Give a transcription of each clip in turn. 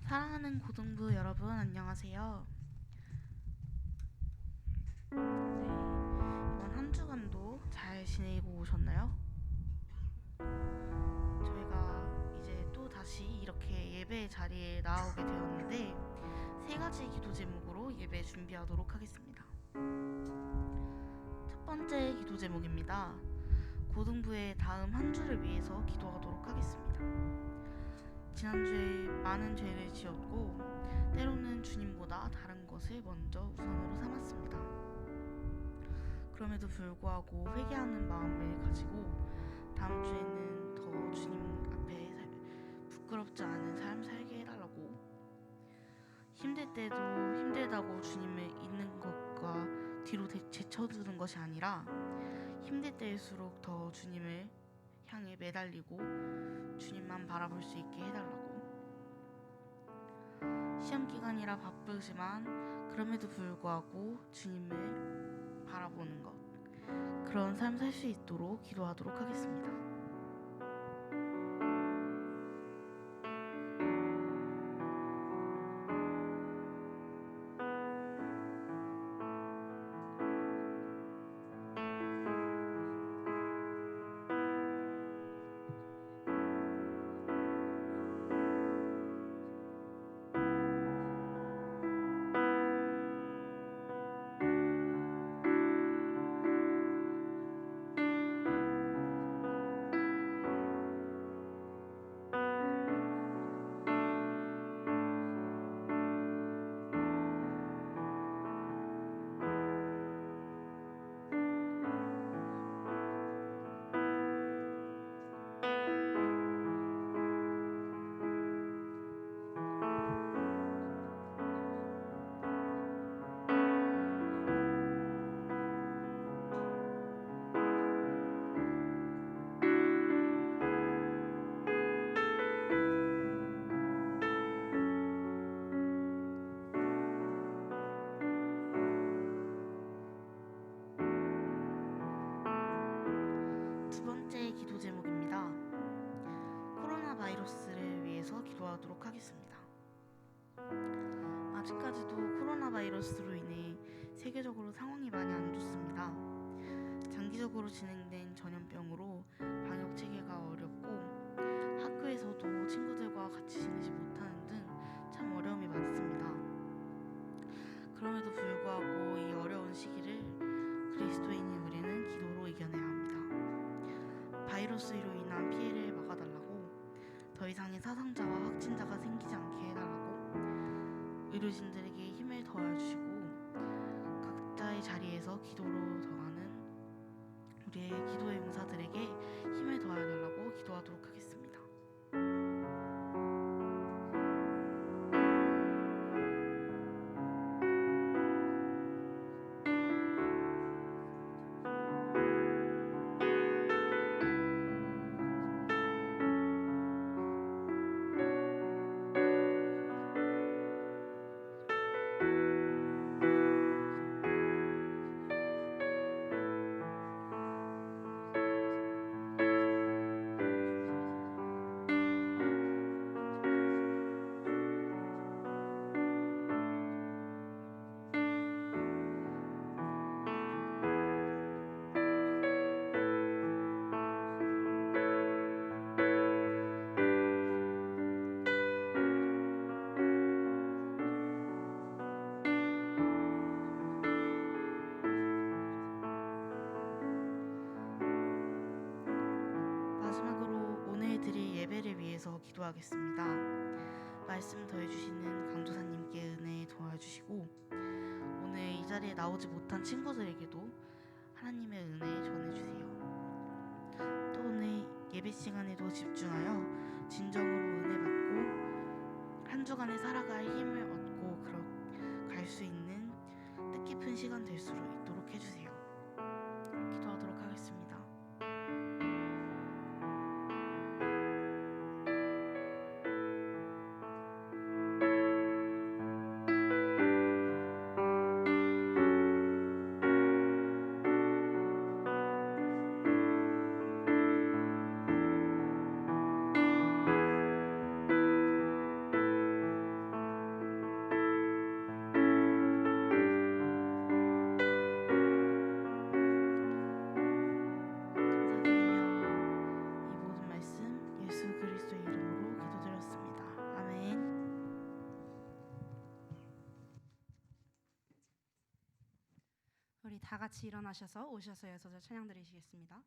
사랑하는 고등부 여러분, 안녕하세요. 네, 이번 한 주간도 잘 지내고 오셨나요? 저희가 이제 또 다시 이렇게 예배 자리에 나오게 되었는데 세 가지 기도 제목으로 예배 준비하도록 하겠습니다. 첫 번째 기도 제목입니다. 고등부의 다음 한 주를 위해서 기도하도록 하겠습니다. 지난주에 많은 죄를 지었고 때로는 주님보다 다른 것을 먼저 우선으로 삼았습니다. 그럼에도 불구하고 회개하는 마음을 가지고 다음 주에는 더 주님 앞에 부끄럽지 않은 삶 살게 해달라고, 힘들 때도 힘들다고 주님을 잊는 것과 뒤로 제쳐두는 것이 아니라 힘들 때일수록 더 주님을 향해 매달리고 주님만 바라볼 수 있게 해달라고, 시험 기간이라 바쁘지만 그럼에도 불구하고 주님을 바라보는 것, 그런 삶 살 수 있도록 기도하도록 하겠습니다. 두 번째 기도 제목입니다. 코로나 바이러스를 위해서 기도하도록 하겠습니다. 아직까지도 코로나 바이러스로 인해 세계적으로 상황이 많이 안 좋습니다. 장기적으로 진행된 전염병으로 방역 체계가 어렵고 학교에서도 친구들과 같이 지내지 못하는 등 참 어려움이 많습니다. 그럼에도 불구하고 이 어려운 시기를 그리스도인인 우리는 기도로 이겨내야 합니다. 바이러스로 인한 피해를 막아달라고, 더 이상의 사상자와 확진자가 생기지 않게 해달라고, 의료진들에게 힘을 더해주시고 각자의 자리에서 기도로 더하는 우리의 기도의 용사들에게 힘을 더해달라고 기도하도록 하겠습니다. 마지막으로 오늘 드릴 예배를 위해서 기도하겠습니다. 말씀 더해주시는 강도사님께 은혜 도와주시고 오늘 이 자리에 나오지 못한 친구들에게도 하나님의 은혜 전해주세요. 또 오늘 예배 시간에도 집중하여 진정으로 은혜 받고 한 주간에 살아갈 힘을 얻고 갈 수 있는 뜻깊은 시간 될 수 있도록 해주세요. 기도하도록 하겠습니다. 다 같이 일어나셔서 오셔서 여서절 찬양 드리시겠습니다.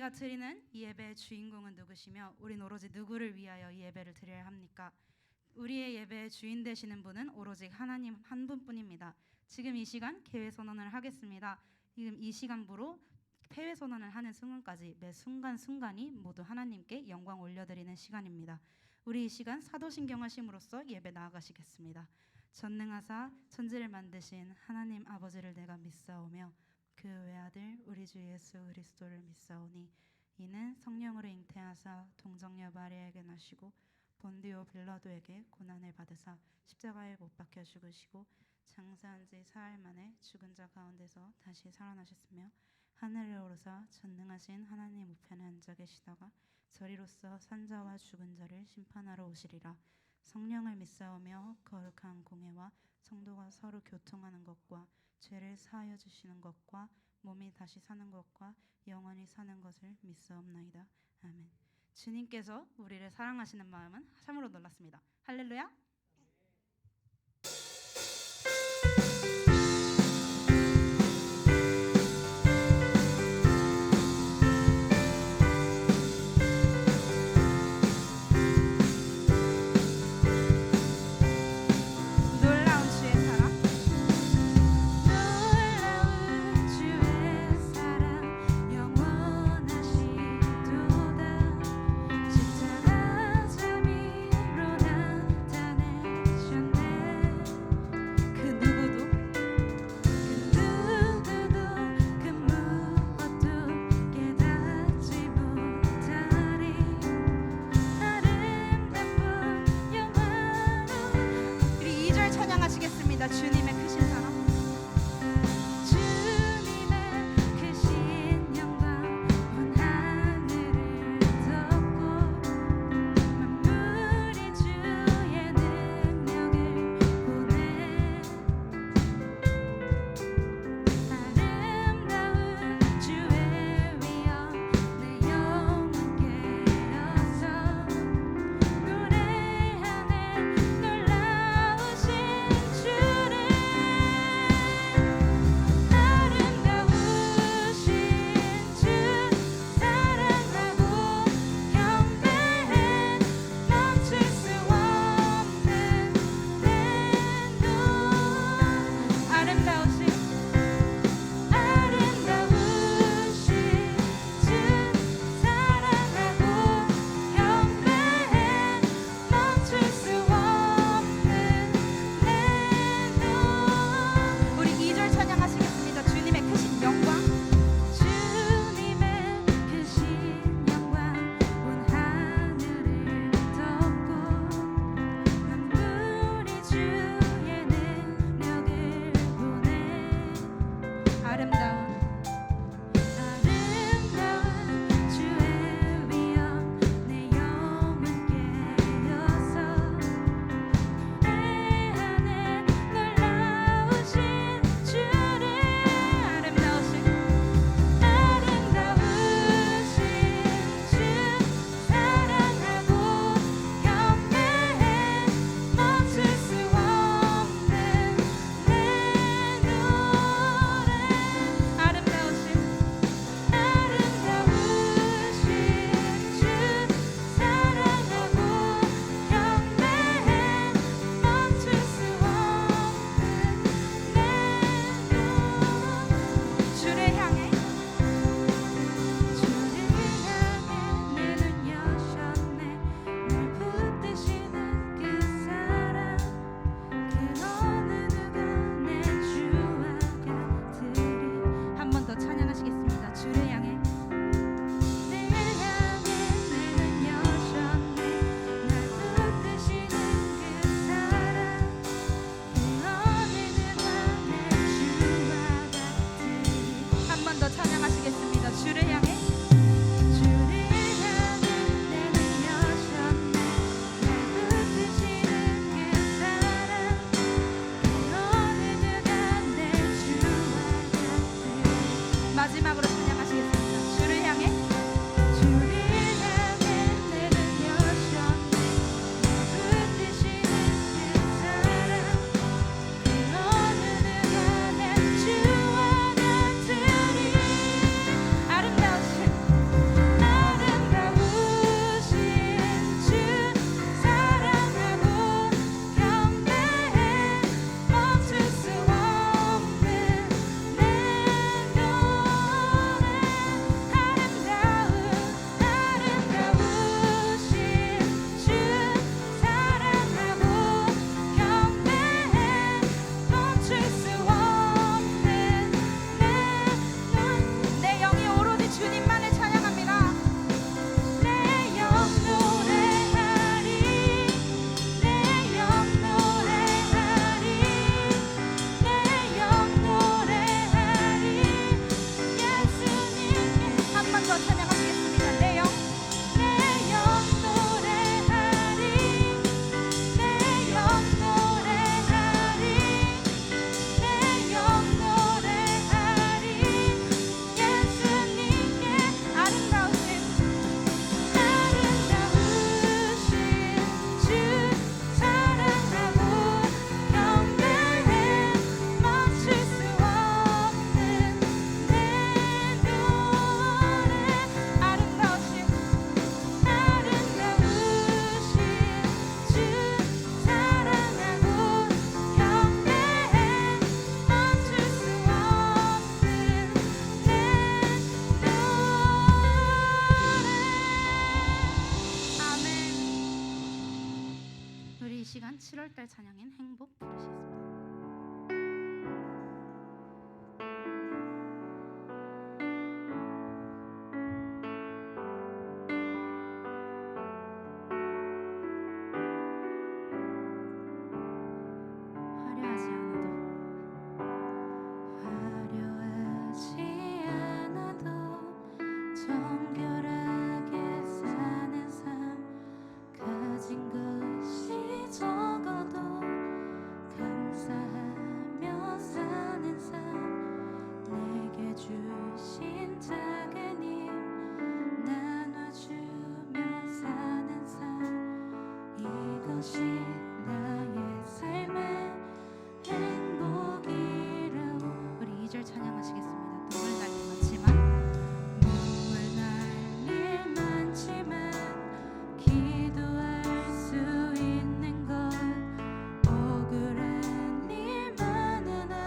우리가 드리는 이 예배의 주인공은 누구시며 우린 오로지 누구를 위하여 이 예배를 드려야 합니까? 우리의 예배의 주인 되시는 분은 오로지 하나님 한 분뿐입니다. 지금 이 시간 개회 선언을 하겠습니다. 지금 이 시간부로 폐회 선언을 하는 순간까지 매 순간순간이 모두 하나님께 영광 올려드리는 시간입니다. 우리 이 시간 사도신경 하심으로써 예배 나아가시겠습니다. 전능하사 천지를 만드신 하나님 아버지를 내가 믿사오며 그 외아들 우리 주 예수 그리스도를 믿사오니 이는 성령으로 잉태하사 동정녀 마리아에게 나시고 본디오 빌라도에게 고난을 받으사 십자가에 못 박혀 죽으시고 장사한 지 사흘 만에 죽은 자 가운데서 다시 살아나셨으며 하늘에 오르사 전능하신 하나님 우편에 앉아 계시다가 저리로서 산자와 죽은 자를 심판하러 오시리라. 성령을 믿사오며 거룩한 공회와 성도가 서로 교통하는 것과 죄를 사하여 주시는 것과 몸이 다시 사는 것과 영원히 사는 것을 믿사옵나이다. 아멘. 주님께서 우리를 사랑하시는 마음은 참으로 놀랍습니다. 할렐루야. 하겠습니다. 주님의 크신 사랑. 주님의 크신 영광 온 하늘을 덮고 만물이 주의 능력을 보내 아름다운 주의 위엄 내 영혼 깨어서 노래하네 놀라우신 주를 아름다우신 주 사랑하고 경배해 멈출 수 없는 내 눈 아름다우신 주 사랑하고 경배해 멈출 수 없는 내 눈 우리 2절 찬양하시겠습니다. 주님의 크신 영광 주님의 크신 영광 온 하늘을 덮고 만물이 주의 능력을 보내 아름다운 주의 위엄 내 영혼 깨어서 내 안에 놀라우신 주를 아름다우신 주 사랑하고 경배해 멈출 수 없는 내 노래 아름다우신 주 사랑하고 경배해 멈출 수 없는 내 눈 주를 향해 내 눈 여셨네 날 붙드시는 그 사랑 그 어느 누가 내 주와 같으리 한 번 더 찬양하시겠습니다. 주를 향해 내 눈 여셨네 날 붙드시는 그 사랑 그 어느 누가 내 주와 같으리 한 번 더 찬양하시겠습니다. 주를 향해 내 눈 여셨네 날 붙드시는 그 사랑 그 어느 누가 내 주와 같으리 마지막으로 찬양하시겠습니다. 주를 향해 내 눈 여셨네 날 붙드시는 그 사랑 그 어느 누가 내 주와 같으리 아름다우신 주 사랑하고 경배해 멈출 수 없는 내 노래 시간 7월달 찬양인 행복 부르시겠습니다. 화려하지 않아도 청결하게 사는 삶 가진 것이 적어도 감사하며 사는 삶 내게 주신 작은 힘 나눠주며 사는 삶 이것이 나의 삶의 행복이라고. 우리 2절 찬양하시겠습니다. 눈물 날 일 많지만 기도할 수 있는 것 억울한 일 많은 한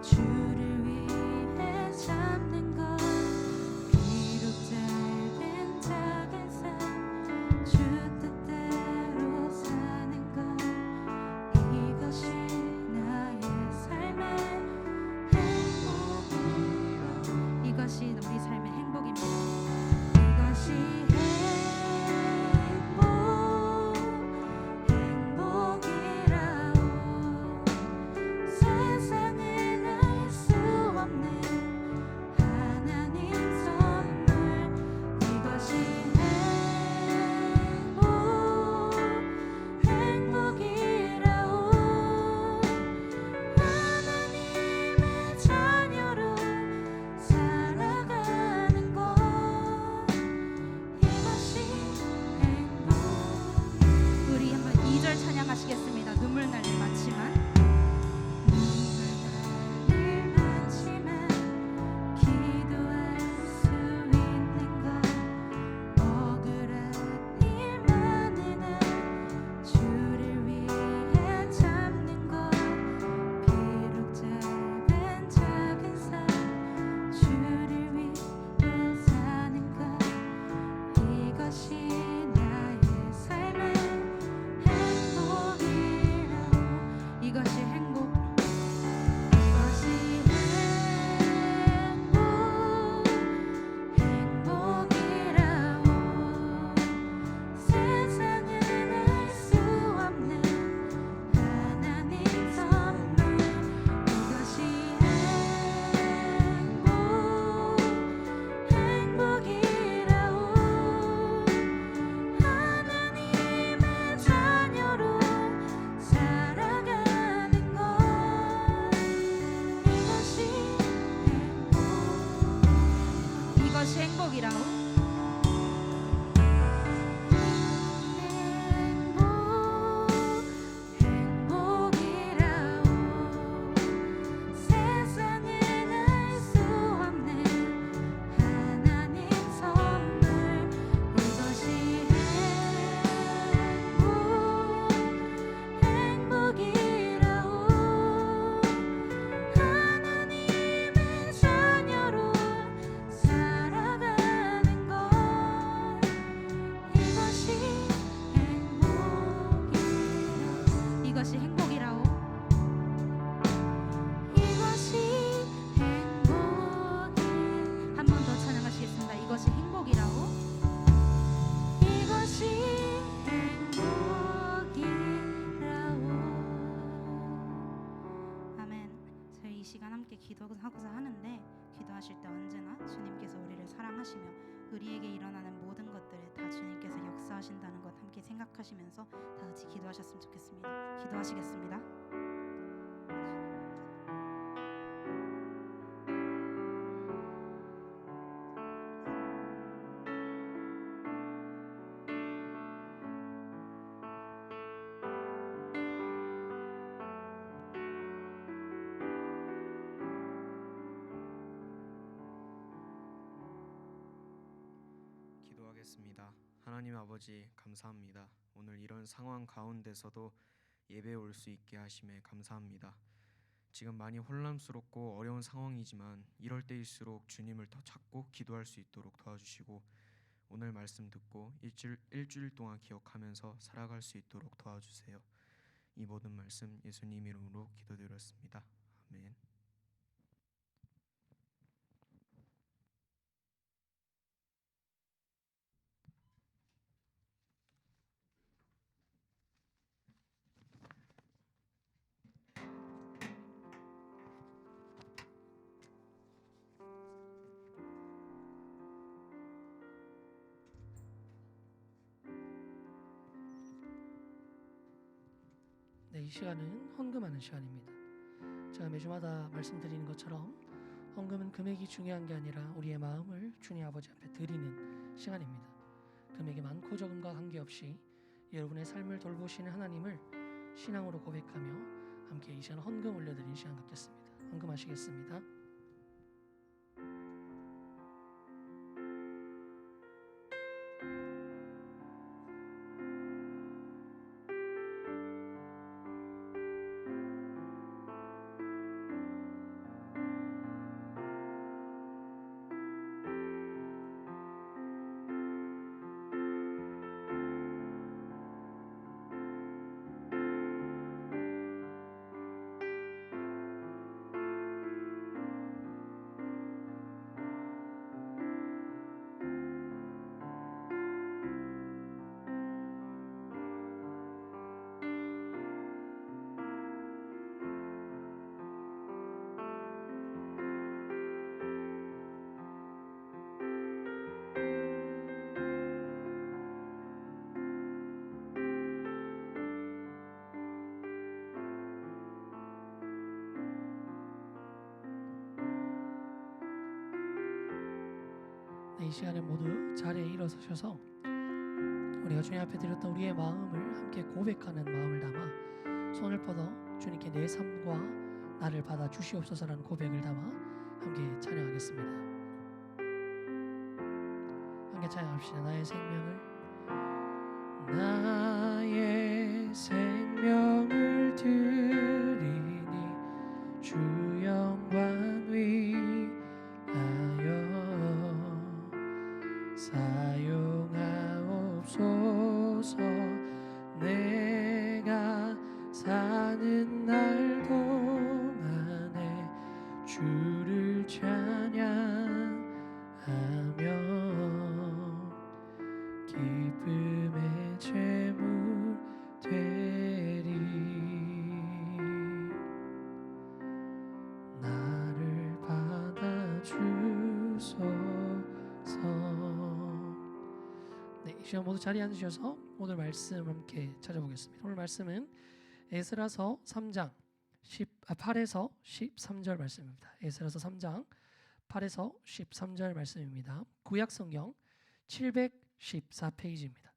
주를 위해 참는 것 비록 짧은 작은 삶 주 뜻대로 사는 것 이것이 나의 삶의 행복이라. 이것이 우리 삶의 행복입니다. 이것이 행복이라오. 세상은 알 수 없는 하나님 선물 이것이 행복이라오. 하나님의 자녀로 살아가는 것 이것이 행복. 우리 한번 2절 찬양하시겠습니다. 눈물 날 일 많지만 기도할 수 있는 것 억울한 일 많은 한 주를 위해 참는 것 비록 짧은 작은 삶 주를 위해 사는 것 이것이 나의 삶의 행복이라고. 이것이 행복. 이것이 행복이라오. 세상은 알 수 없는 하나님 선물 이것이 행복이라오. 하나님의 자녀로 살아가는 것 이것이 행복이라고. 행복이라오. 세상은 알 수 없는 하나님 선물 이것이 행복이라오. 하나님의 자녀로 살아가는 것 이것이 행복이라오. 이것이 행복이라오. 이것이 행복이. 한 번 더 찬양하시겠습니다. 이것이 행복이라오. 이것이 행복이라오. 아멘. 저희 이 시간 함께 기도하고자 하는데 기도하실 때 언제나 주님께서 우리를 사랑하시며 우리에게 일어나는 모든 것들을 다 주님께서 역사하신다는 것 함께 생각하시면서 다 같이 기도하셨으면 좋겠습니다. 기도하시겠습니다. 기도하겠습니다. 하나님 아버지 감사합니다. 오늘 이런 상황 가운데서도 예배에 올 수 있게 하심에 감사합니다. 지금 많이 혼란스럽고 어려운 상황이지만 이럴 때일수록 주님을 더 찾고 기도할 수 있도록 도와주시고 오늘 말씀 듣고 일주일 동안 기억하면서 살아갈 수 있도록 도와주세요. 이 모든 말씀 예수님 이름으로 기도드렸습니다. 아멘. 이 시간은 헌금하는 시간입니다. 제가 매주마다 말씀드리는 것처럼 헌금은 금액이 중요한 게 아니라 우리의 마음을 주님 아버지 앞에 드리는 시간입니다. 금액이 많고 적음과 관계없이 여러분의 삶을 돌보시는 하나님을 신앙으로 고백하며 함께 이 시간 헌금 올려드리는 시간 갖겠습니다. 헌금하시겠습니다. 이 시간에 모두 자리에 일어서셔서 우리가 주님 앞에 드렸던 우리의 마음을 함께 고백하는 마음을 담아 손을 뻗어 주님께 내 삶과 나를 받아 주시옵소서라는 고백을 담아 함께 찬양하겠습니다. 함께 찬양합시다. 나의 생명을 드리니 주 영광 위하여 사용하옵소서. 내가 사는 날 동안에 주를 찬양하며 기쁨의 제물 되리. 나를 받아주소서. 네, 이 시간 모두 자리에 앉으셔서 오늘 말씀 함께 찾아보겠습니다. 오늘 말씀은 에스라서 3장 8에서 13절 말씀입니다. 에스라서 3장 8에서 13절 말씀입니다. 구약 성경 714페이지입니다.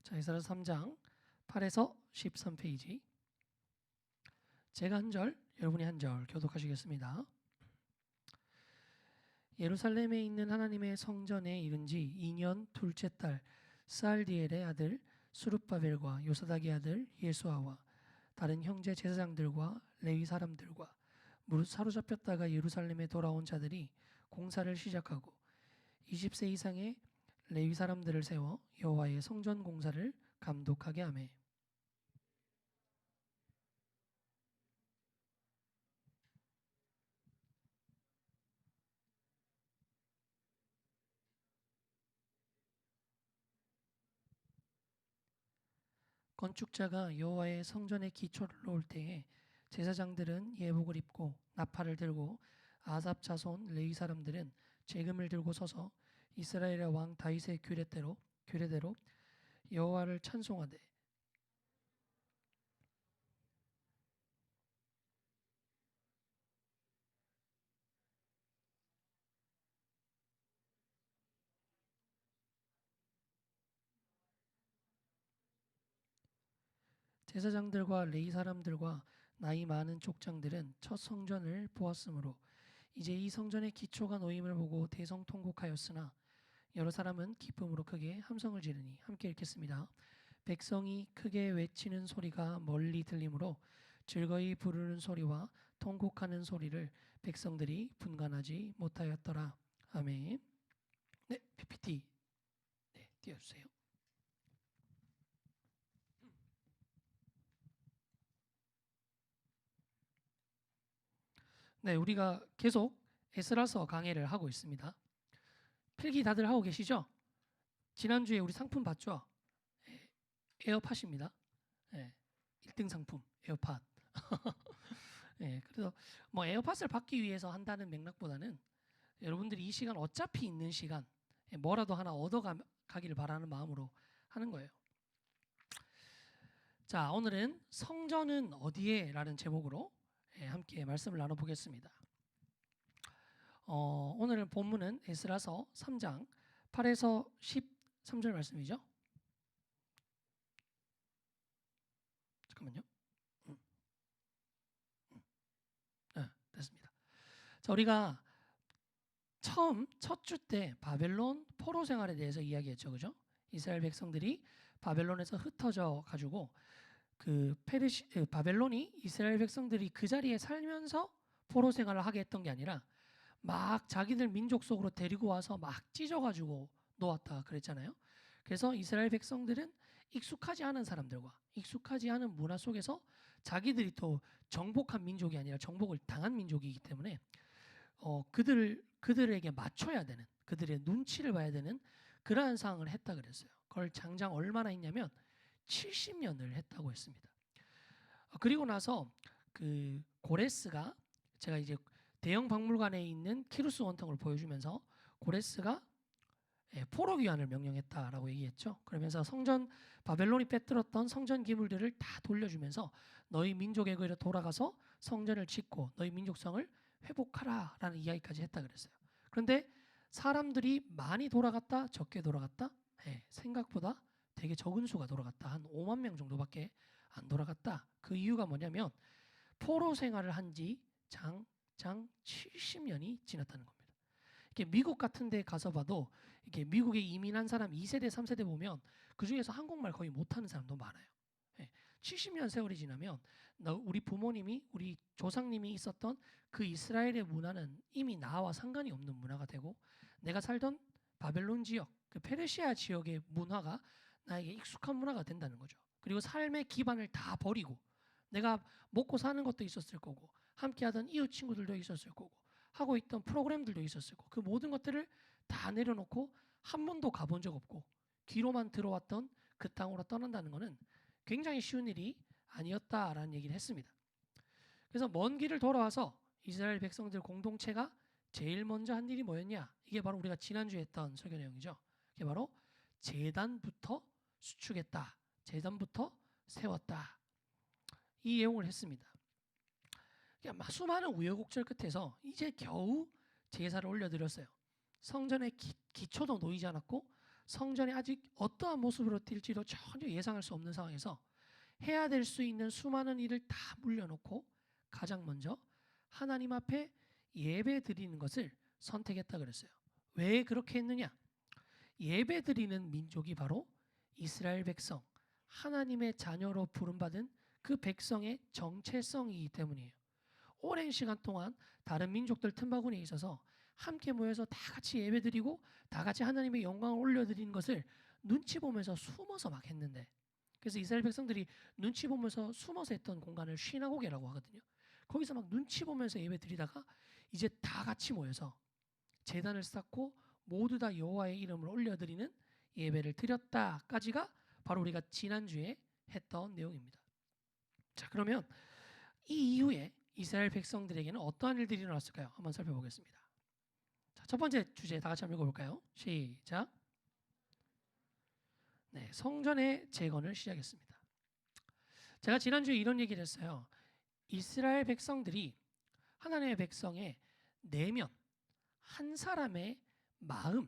자, 에스라서 3장 8에서 13페이지. 제가 한 절, 여러분이 한 절 교독하시겠습니다. 예루살렘에 있는 하나님의 성전에 이른 지 2년 둘째 달 스알디엘의 아들 수룹바벨과 요사닥의 아들 예수아와 다른 형제 제사장들과 레위 사람들과 무릇 사로잡혔다가 예루살렘에 돌아온 자들이 공사를 시작하고 20세 이상의 레위 사람들을 세워 여호와의 성전 공사를 감독하게 하매 건축자가 여호와의 성전의 기초를 놓을 때에 제사장들은 예복을 입고 나팔을 들고 아삽 자손 레위 사람들은 재금을 들고 서서 이스라엘의 왕 다윗의 규례대로 여호와를 찬송하되 제사장들과 레위 사람들과 나이 많은 족장들은 첫 성전을 보았으므로 이제 이 성전의 기초가 놓임을 보고 대성통곡하였으나 여러 사람은 기쁨으로 크게 함성을 지르니 함께 읽겠습니다. 백성이 크게 외치는 소리가 멀리 들리므로 즐거이 부르는 소리와 통곡하는 소리를 백성들이 분간하지 못하였더라. 아멘. 네, PPT 띄워주세요. 네, 우리가 계속 에스라서 강해를 하고 있습니다. 필기 다들 하고 계시죠? 지난주에 우리 상품 봤죠? 에어팟입니다. 1등 상품 에어팟. 그래서 뭐 에어팟을 받기 위해서 한다는 맥락보다는 여러분들이 이 시간 어차피 있는 시간 뭐라도 하나 얻어가기를 바라는 마음으로 하는 거예요. 자, 오늘은 성전은 어디에? 라는 제목으로 함께 말씀을 나눠보겠습니다. 오늘 본문은 에스라서 3장 8에서 13절 말씀이죠. 잠깐만요. 네, 됐습니다. 자, 우리가 첫 주 때 바벨론 포로 생활에 대해서 이야기했죠, 그죠? 이스라엘 백성들이 바벨론에서 흩어져 가지고 바벨론이 이스라엘 백성들이 그 자리에 살면서 포로 생활을 하게 했던 게 아니라 막 자기들 민족 속으로 데리고 와서 막 찢어가지고 놓았다 그랬잖아요. 그래서 이스라엘 백성들은 익숙하지 않은 사람들과 익숙하지 않은 문화 속에서 자기들이 또 정복한 민족이 아니라 정복을 당한 민족이기 때문에 그들에게 맞춰야 되는, 그들의 눈치를 봐야 되는 그러한 상황을 했다 그랬어요. 그걸 장장 얼마나 했냐면 70년을 했다고 했습니다. 그리고 나서 그 고레스가, 제가 이제 대형 박물관에 있는 키루스 원통을 보여주면서 고레스가 포로 귀환을 명령했다라고 얘기했죠. 그러면서 바벨론이 빼들었던 성전 기물들을 다 돌려주면서 너희 민족에게로 돌아가서 성전을 짓고 너희 민족성을 회복하라라는 이야기까지 했다 그랬어요. 그런데 사람들이 많이 돌아갔다, 적게 돌아갔다? 생각보다 되게 적은 수가 돌아갔다. 한 5만 명 정도밖에 안 돌아갔다. 그 이유가 뭐냐면 포로 생활을 한 지 장장 70년이 지났다는 겁니다. 이렇게 미국 같은 데 가서 봐도 이렇게 미국에 이민한 사람 2세대, 3세대 보면 그중에서 한국말 거의 못하는 사람도 많아요. 70년 세월이 지나면 우리 부모님이, 우리 조상님이 있었던 그 이스라엘의 문화는 이미 나와 상관이 없는 문화가 되고, 내가 살던 바벨론 지역, 그 페르시아 지역의 문화가 나에게 익숙한 문화가 된다는 거죠. 그리고 삶의 기반을 다 버리고, 내가 먹고 사는 것도 있었을 거고, 함께하던 이웃 친구들도 있었을 거고, 하고 있던 프로그램들도 있었을 거고, 그 모든 것들을 다 내려놓고 한 번도 가본 적 없고 귀로만 들어왔던 그 땅으로 떠난다는 것은 굉장히 쉬운 일이 아니었다라는 얘기를 했습니다. 그래서 먼 길을 돌아와서 이스라엘 백성들 공동체가 제일 먼저 한 일이 뭐였냐? 이게 바로 우리가 지난주에 했던 설교 내용이죠. 이게 바로 제단부터 수축했다. 제단부터 세웠다. 이 내용을 했습니다. 그러니까 수많은 우여곡절 끝에서 이제 겨우 제사를 올려드렸어요. 성전의 기초도 놓이지 않았고 성전이 아직 어떠한 모습으로 뛸지도 전혀 예상할 수 없는 상황에서 해야 될 수 있는 수많은 일을 다 물려놓고 가장 먼저 하나님 앞에 예배 드리는 것을 선택했다 그랬어요. 왜 그렇게 했느냐? 예배 드리는 민족이 바로 이스라엘 백성, 하나님의 자녀로 부름받은 그 백성의 정체성이기 때문이에요. 오랜 시간 동안 다른 민족들 틈바구니에 있어서 함께 모여서 다 같이 예배드리고 다 같이 하나님의 영광을 올려드리는 것을 눈치 보면서 숨어서 막 했는데, 그래서 이스라엘 백성들이 눈치 보면서 숨어서 했던 공간을 시나고게라고 하거든요. 거기서 막 눈치 보면서 예배드리다가 이제 다 같이 모여서 제단을 쌓고 모두 다 여호와의 이름을 올려드리는 예배를 드렸다까지가 바로 우리가 지난주에 했던 내용입니다. 자, 그러면 이 이후에 이스라엘 백성들에게는 어떠한 일들이 일어났을까요? 한번 살펴보겠습니다. 자, 첫 번째 주제 다 같이 한번 읽어볼까요? 시작. 네, 성전의 재건을 시작했습니다. 제가 지난주에 이런 얘기를 했어요. 이스라엘 백성들이 하나님의 백성의 내면, 한 사람의 마음,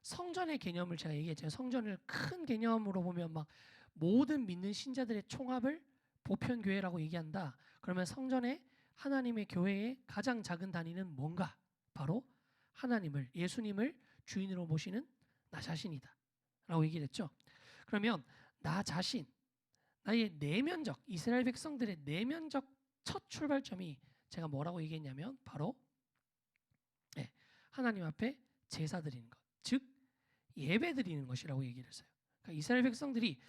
성전의 개념을 제가 얘기했잖아요. 성전을 큰 개념으로 보면 막 모든 믿는 신자들의 총합을 보편교회라고 얘기한다. 그러면 성전의 하나님의 교회의 가장 작은 단위는 뭔가? 바로 하나님을, 예수님을 주인으로 모시는 나 자신이다 라고 얘기를 했죠. 그러면 나 자신, 나의 내면적, 이스라엘 백성들의 내면적 첫 출발점이 제가 뭐라고 얘기했냐면 바로 하나님 앞에 제사 드리는 것, 즉 예배 드리는 것이라고 얘기를 했어요. 그러니까 이스라엘 백성들이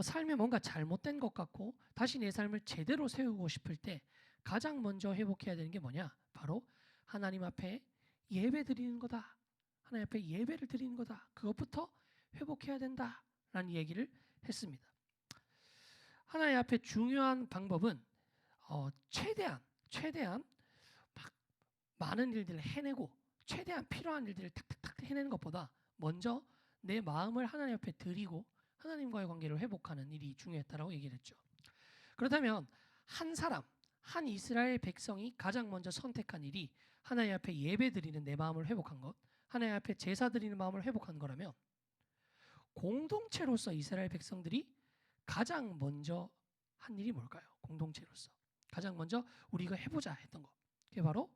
삶에 뭔가 잘못된 것 같고 다시 내 삶을 제대로 세우고 싶을 때 가장 먼저 회복해야 되는 게 뭐냐? 바로 하나님 앞에 예배 드리는 거다. 하나님 앞에 예배를 드리는 거다. 그것부터 회복해야 된다라는 얘기를 했습니다. 하나님 앞에 중요한 방법은 최대한 막 많은 일들을 해내고 최대한 필요한 일들을 탁탁탁 해내는 것보다 먼저 내 마음을 하나님 앞에 드리고 하나님과의 관계를 회복하는 일이 중요했다라고 얘기를 했죠. 그렇다면 한 사람, 한 이스라엘 백성이 가장 먼저 선택한 일이 하나님 앞에 예배 드리는 내 마음을 회복한 것, 하나님 앞에 제사 드리는 마음을 회복한 거라면 공동체로서 이스라엘 백성들이 가장 먼저 한 일이 뭘까요? 공동체로서 가장 먼저 우리가 해보자 했던 거, 그게 바로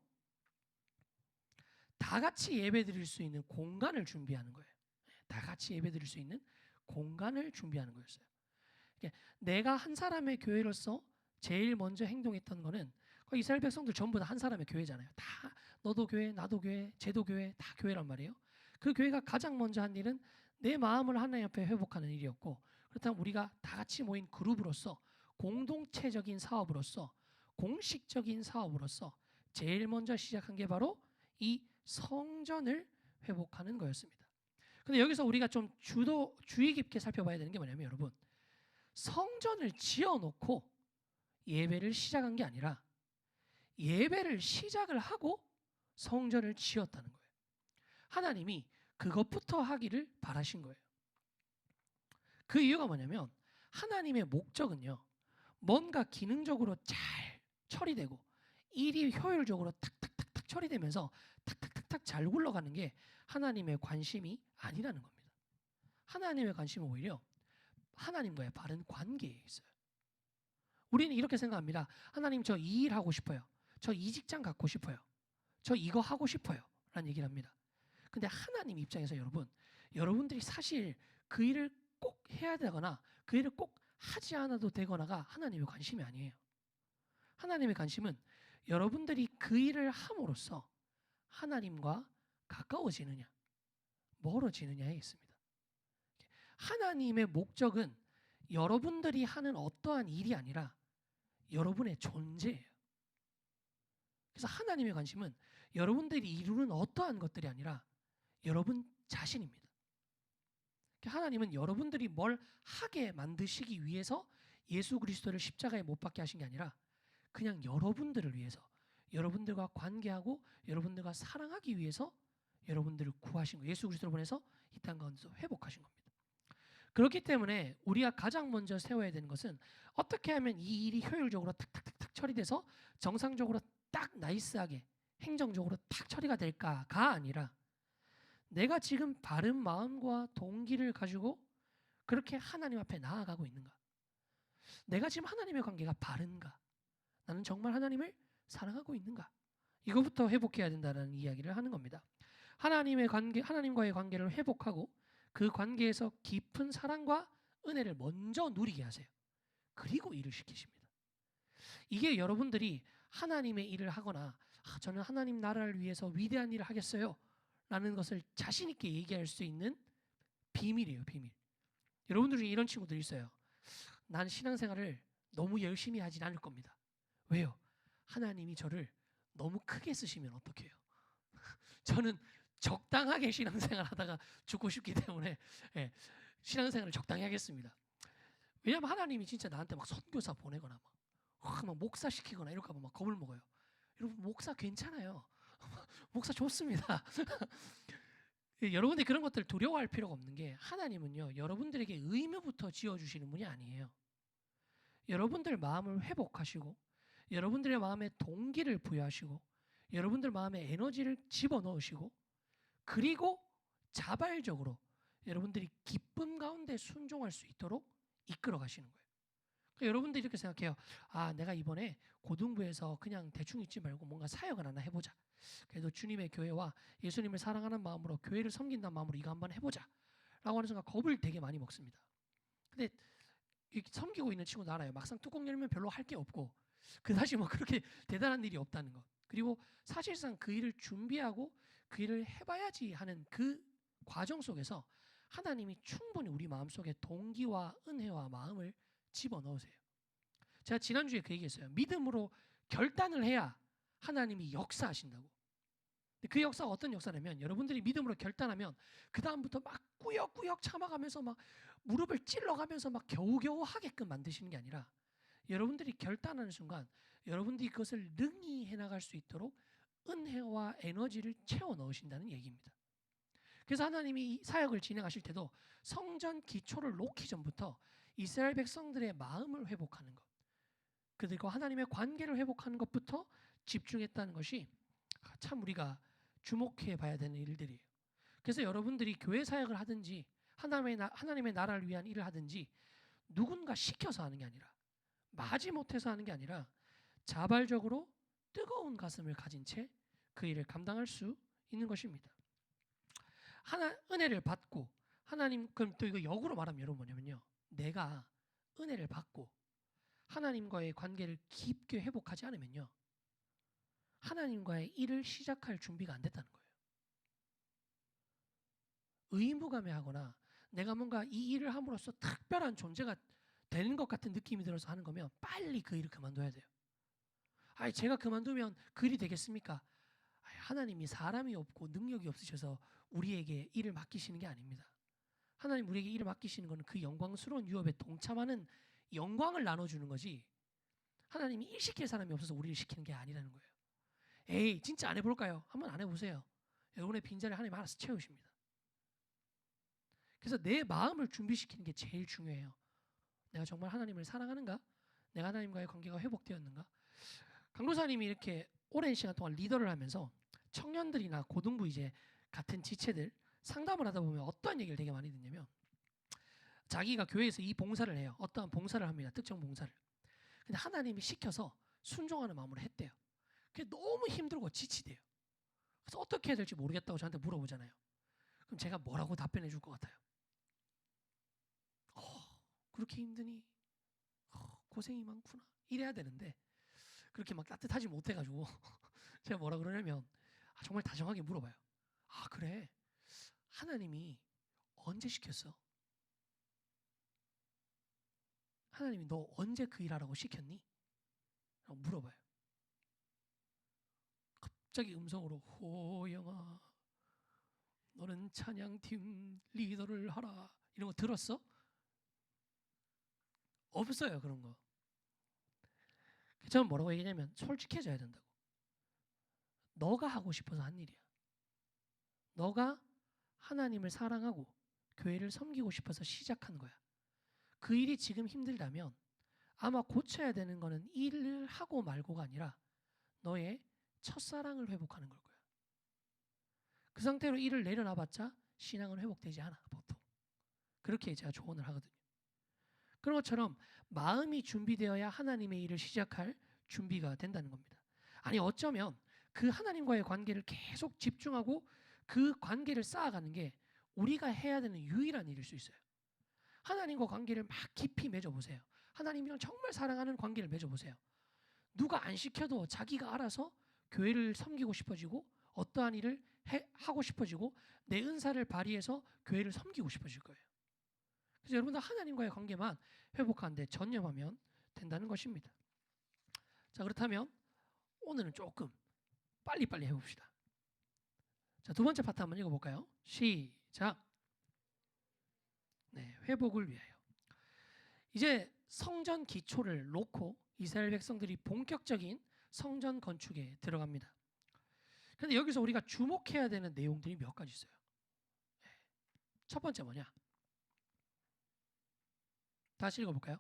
다 같이 예배 드릴 수 있는 공간을 준비하는 거예요. 다 같이 예배 드릴 수 있는 공간을 준비하는 거였어요. 내가 한 사람의 교회로서 제일 먼저 행동했던 거는 이스라엘 백성들 전부 다 한 사람의 교회잖아요. 다 너도 교회, 나도 교회, 쟤도 교회, 다 교회란 말이에요. 그 교회가 가장 먼저 한 일은 내 마음을 하나님 앞에 회복하는 일이었고, 그렇다면 우리가 다 같이 모인 그룹으로서 공동체적인 사업으로서 공식적인 사업으로서 제일 먼저 시작한 게 바로 이 성전을 회복하는 거였습니다. 근데 여기서 우리가 좀 주의 깊게 살펴봐야 되는 게 뭐냐면, 여러분, 성전을 지어놓고 예배를 시작한 게 아니라 예배를 시작을 하고 성전을 지었다는 거예요. 하나님이 그것부터 하기를 바라신 거예요. 그 이유가 뭐냐면 하나님의 목적은요, 뭔가 기능적으로 잘 처리되고 일이 효율적으로 탁탁탁탁 처리되면서 탁탁탁탁 잘 굴러가는 게 하나님의 관심이 아니라는 겁니다. 하나님의 관심은 오히려 하나님과의 바른 관계에 있어요. 우리는 이렇게 생각합니다. 하나님, 저 이 일 하고 싶어요. 저 이 직장 갖고 싶어요. 저 이거 하고 싶어요. 라는 얘기를 합니다. 근데 하나님 입장에서 여러분들이 사실 그 일을 꼭 해야 되거나 그 일을 꼭 하지 않아도 되거나가 하나님의 관심이 아니에요. 하나님의 관심은 여러분들이 그 일을 함으로써 하나님과 가까워지느냐 멀어지느냐에 있습니다. 하나님의 목적은 여러분들이 하는 어떠한 일이 아니라 여러분의 존재예요. 그래서 하나님의 관심은 여러분들이 이루는 어떠한 것들이 아니라 여러분 자신입니다. 하나님은 여러분들이 뭘 하게 만드시기 위해서 예수 그리스도를 십자가에 못 박게 하신 게 아니라 그냥 여러분들을 위해서, 여러분들과 관계하고 여러분들과 사랑하기 위해서 여러분들을 구하신 거예요. 예수 그리스도를 보내서 이 땅 가운데서 회복하신 겁니다. 그렇기 때문에 우리가 가장 먼저 세워야 되는 것은 어떻게 하면 이 일이 효율적으로 탁탁탁탁 처리돼서 정상적으로 딱 나이스하게 행정적으로 딱 처리가 될까가 아니라 내가 지금 바른 마음과 동기를 가지고 그렇게 하나님 앞에 나아가고 있는가? 내가 지금 하나님의 관계가 바른가? 나는 정말 하나님을 사랑하고 있는가? 이거부터 회복해야 된다는 이야기를 하는 겁니다. 하나님과의 관계를 회복하고 그 관계에서 깊은 사랑과 은혜를 먼저 누리게 하세요. 그리고 일을 시키십니다. 이게 여러분들이 하나님의 일을 하거나 저는 하나님 나라를 위해서 위대한 일을 하겠어요 라는 것을 자신 있게 얘기할 수 있는 비밀이에요. 비밀. 여러분들 중에 이런 친구들이 있어요. 난 신앙생활을 너무 열심히 하진 않을 겁니다. 왜요? 하나님이 저를 너무 크게 쓰시면 어떡해요? 저는 적당하게 신앙생활 하다가 죽고 싶기 때문에 신앙생활을 적당히 하겠습니다. 왜냐하면 하나님이 진짜 나한테 막 선교사 보내거나 막 목사 시키거나 이럴까 봐 막 겁을 먹어요. 여러분, 목사 괜찮아요. 목사 좋습니다. 여러분들이 그런 것들 두려워할 필요가 없는 게, 하나님은요 여러분들에게 의무부터 지어주시는 분이 아니에요. 여러분들 마음을 회복하시고 여러분들의 마음에 동기를 부여하시고 여러분들 마음에 에너지를 집어넣으시고 그리고 자발적으로 여러분들이 기쁨 가운데 순종할 수 있도록 이끌어 가시는 거예요. 그러니까 여러분들이 이렇게 생각해요. 아, 내가 이번에 고등부에서 그냥 대충 있지 말고 뭔가 사역을 하나 해보자. 그래도 주님의 교회와 예수님을 사랑하는 마음으로 교회를 섬긴다는 마음으로 이거 한번 해보자 라고 하는 순간 겁을 되게 많이 먹습니다. 근데 섬기고 있는 친구도 알아요. 막상 뚜껑 열면 별로 할 게 없고 그다지 뭐 그렇게 대단한 일이 없다는 것. 그리고 사실상 그 일을 준비하고 그 일을 해봐야지 하는 그 과정 속에서 하나님이 충분히 우리 마음속에 동기와 은혜와 마음을 집어넣으세요. 제가 지난주에 그 얘기했어요. 믿음으로 결단을 해야 하나님이 역사하신다고. 그 역사가 어떤 역사냐면, 여러분들이 믿음으로 결단하면 그 다음부터 막 꾸역꾸역 참아가면서 막 무릎을 찔러가면서 막 겨우겨우 하게끔 만드시는 게 아니라, 여러분들이 결단하는 순간 여러분들이 그것을 능히 해나갈 수 있도록 은혜와 에너지를 채워 넣으신다는 얘기입니다. 그래서 하나님이 이 사역을 진행하실 때도 성전 기초를 놓기 전부터 이스라엘 백성들의 마음을 회복하는 것, 그들과 하나님의 관계를 회복하는 것부터 집중했다는 것이 참 우리가 주목해 봐야 되는 일들이에요. 그래서 여러분들이 교회 사역을 하든지 하나님의 나라를 위한 일을 하든지 누군가 시켜서 하는 게 아니라, 마지못해서 하는 게 아니라 자발적으로 뜨거운 가슴을 가진 채 그 일을 감당할 수 있는 것입니다. 은혜를 받고 하나님, 그럼 또 이거 역으로 말하면 여러분 뭐냐면요, 내가 은혜를 받고 하나님과의 관계를 깊게 회복하지 않으면요, 하나님과의 일을 시작할 준비가 안 됐다는 거예요. 의무감해하거나 내가 뭔가 이 일을 함으로써 특별한 존재가 되는 것 같은 느낌이 들어서 하는 거면 빨리 그 일을 그만둬야 돼요. 아니, 제가 그만두면 그 일이 되겠습니까? 아니, 하나님이 사람이 없고 능력이 없으셔서 우리에게 일을 맡기시는 게 아닙니다. 하나님 우리에게 일을 맡기시는 것은 그 영광스러운 유업에 동참하는 영광을 나눠주는 거지, 하나님이 일 시킬 사람이 없어서 우리를 시키는 게 아니라는 거예요. 에이, 진짜 안 해볼까요? 한번 안 해보세요. 여러분의 빈자리를 하나님 알아서 채우십니다. 그래서 내 마음을 준비시키는 게 제일 중요해요. 내가 정말 하나님을 사랑하는가? 내가 하나님과의 관계가 회복되었는가? 강도사님이 이렇게 오랜 시간 동안 리더를 하면서 청년들이나 고등부 이제 같은 지체들 상담을 하다 보면 어떠한 얘기를 되게 많이 듣냐면, 자기가 교회에서 이 봉사를 해요. 어떠한 봉사를 합니다. 특정 봉사를. 근데 하나님이 시켜서 순종하는 마음으로 했대요. 그게 너무 힘들고 지치대요. 그래서 어떻게 해야 될지 모르겠다고 저한테 물어보잖아요. 그럼 제가 뭐라고 답변해 줄 것 같아요? 그렇게 힘드니? 고생이 많구나. 이래야 되는데 그렇게 막 따뜻하지 못해가지고 제가 뭐라 그러냐면, 정말 다정하게 물어봐요. 아, 그래? 하나님이 언제 시켰어? 하나님이 너 언제 그 일하라고 시켰니? 라고 물어봐요. 갑자기 음성으로, 호영아, 너는 찬양팀 리더를 하라, 이런 거 들었어? 없어요, 그런 거. 저는 뭐라고 얘기냐면, 솔직해져야 된다고. 너가 하고 싶어서 한 일이야. 너가 하나님을 사랑하고 교회를 섬기고 싶어서 시작한 거야. 그 일이 지금 힘들다면 아마 고쳐야 되는 거는 일을 하고 말고가 아니라 너의 첫사랑을 회복하는 걸 거야. 그 상태로 일을 내려놔봤자 신앙은 회복되지 않아, 보통. 그렇게 제가 조언을 하거든요. 그런 것처럼 마음이 준비되어야 하나님의 일을 시작할 준비가 된다는 겁니다. 아니, 어쩌면 그 하나님과의 관계를 계속 집중하고 그 관계를 쌓아가는 게 우리가 해야 되는 유일한 일일 수 있어요. 하나님과 관계를 막 깊이 맺어보세요. 하나님이랑 정말 사랑하는 관계를 맺어보세요. 누가 안 시켜도 자기가 알아서 교회를 섬기고 싶어지고 어떠한 일을 하고 싶어지고 내 은사를 발휘해서 교회를 섬기고 싶어질 거예요. 그래서 여러분들 하나님과의 관계만 회복하는데 전념하면 된다는 것입니다. 자, 그렇다면 오늘은 조금 빨리빨리 해봅시다. 자, 두 번째 파트 한번 읽어볼까요? 시작. 네, 회복을 위하여. 이제 성전 기초를 놓고 이스라엘 백성들이 본격적인 성전 건축에 들어갑니다. 그런데 여기서 우리가 주목해야 되는 내용들이 몇 가지 있어요. 첫 번째 뭐냐? 다시 읽어볼까요?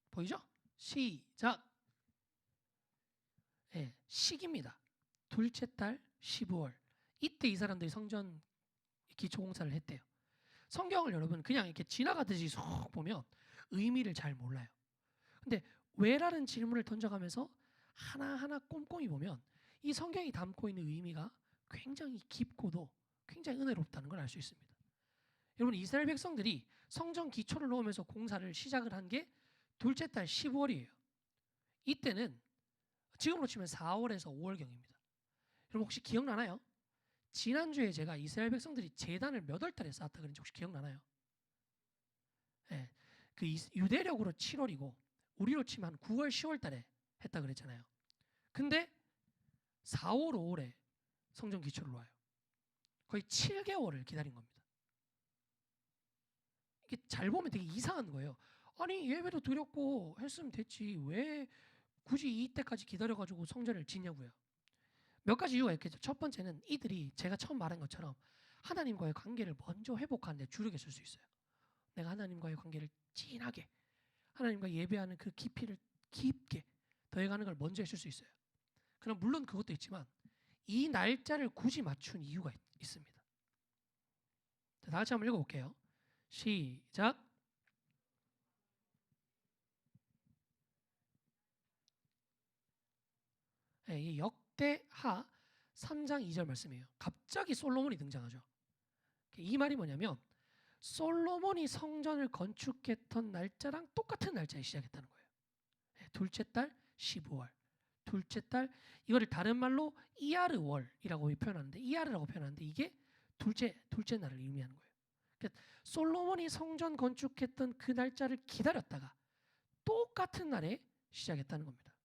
보이죠? 시작. 네, 시기입니다. 둘째 달 15월. 이때 이 사람들이 성전 기초 공사를 했대요. 성경을 여러분 그냥 이렇게 지나가듯이 쏙 보면 의미를 잘 몰라요. 근데 왜라는 질문을 던져가면서 하나하나 꼼꼼히 보면 이 성경이 담고 있는 의미가 굉장히 깊고도 굉장히 은혜롭다는 걸 알 수 있습니다. 여러분, 이스라엘 백성들이 성전 기초를 놓으면서 공사를 시작을 한 게 둘째 달 15월이에요. 이때는 지금으로 치면 4월에서 5월경입니다. 여러분 혹시 기억나나요? 지난주에 제가 이스라엘 백성들이 제단을 몇 월달에 쌓았다 그런지 혹시 기억나나요? 네, 그 유대력으로 7월이고 우리로 치면 한 9월, 10월달에 했다 그랬잖아요. 근데 4월, 5월에 성전 기초를 놓아요. 거의 7개월을 기다린 겁니다. 이게 잘 보면 되게 이상한 거예요. 아니, 예배도 드렸고 했으면 됐지 왜 굳이 이때까지 기다려가지고 성전을 짓냐고요. 몇 가지 이유가 있겠죠. 첫 번째는 이들이 제가 처음 말한 것처럼 하나님과의 관계를 먼저 회복하는 데 주력을 쓸 수 있어요. 내가 하나님과의 관계를 진하게, 하나님과 예배하는 그 깊이를 깊게 더해가는 걸 먼저 했을 수 있어요. 그럼 물론 그것도 있지만 이 날짜를 굳이 맞춘 이유가 있습니다. 자, 다 같이 한번 읽어볼게요. 시작. 네, 이 역대하 3장 2절 말씀이에요. 갑자기 솔로몬이 등장하죠. 이 말이 뭐냐면 솔로몬이 성전을 건축했던 날짜랑 똑같은 날짜에 시작했다는 거예요. 네, 둘째 달 15월. 둘째 달, 이거를 다른 말로 이아르월이라고 표현하는데, 이아르라고 표현하는데 이게 둘째 날을 의미하는 거예요. 그러니까 솔로몬이 성전 건축했던 그 날짜를 기다렸다가 똑같은 날에 시작했다는 겁니다.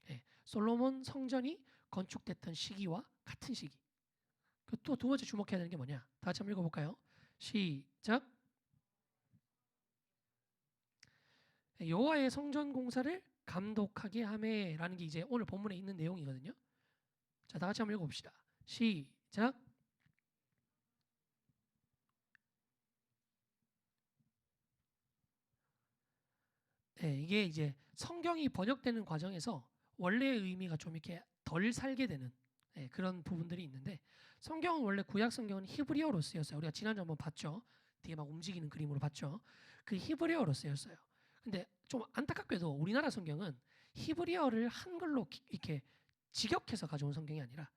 예, 솔로몬 성전이 건축됐던 시기와 같은 시기. 또 두 번째 주목해야 되는 게 뭐냐? 다 같이 한번 읽어볼까요? 시작. 여호와의 성전 공사를 감독하게 하매라는 게 이제 오늘 본문에 있는 내용이거든요. 자, 다 같이 한번 읽어봅시다. 시작. 네, 이게 이제 성경이 번역되는 과정에서 원래의 의미가 좀 이렇게 덜 살게 되는 그런 부분들이 있는데, 성경은 원래 구약 성경은 히브리어로 쓰였어요. 우리가 지난주 한번 봤죠. 뒤에 막 움직이는 그림으로 봤죠. 그 히브리어로 쓰였어요. 근데 좀 안타깝게도 우리나라 성경은 히브리어를 한글로 이렇게 직역해서 가져온 성경이 아니라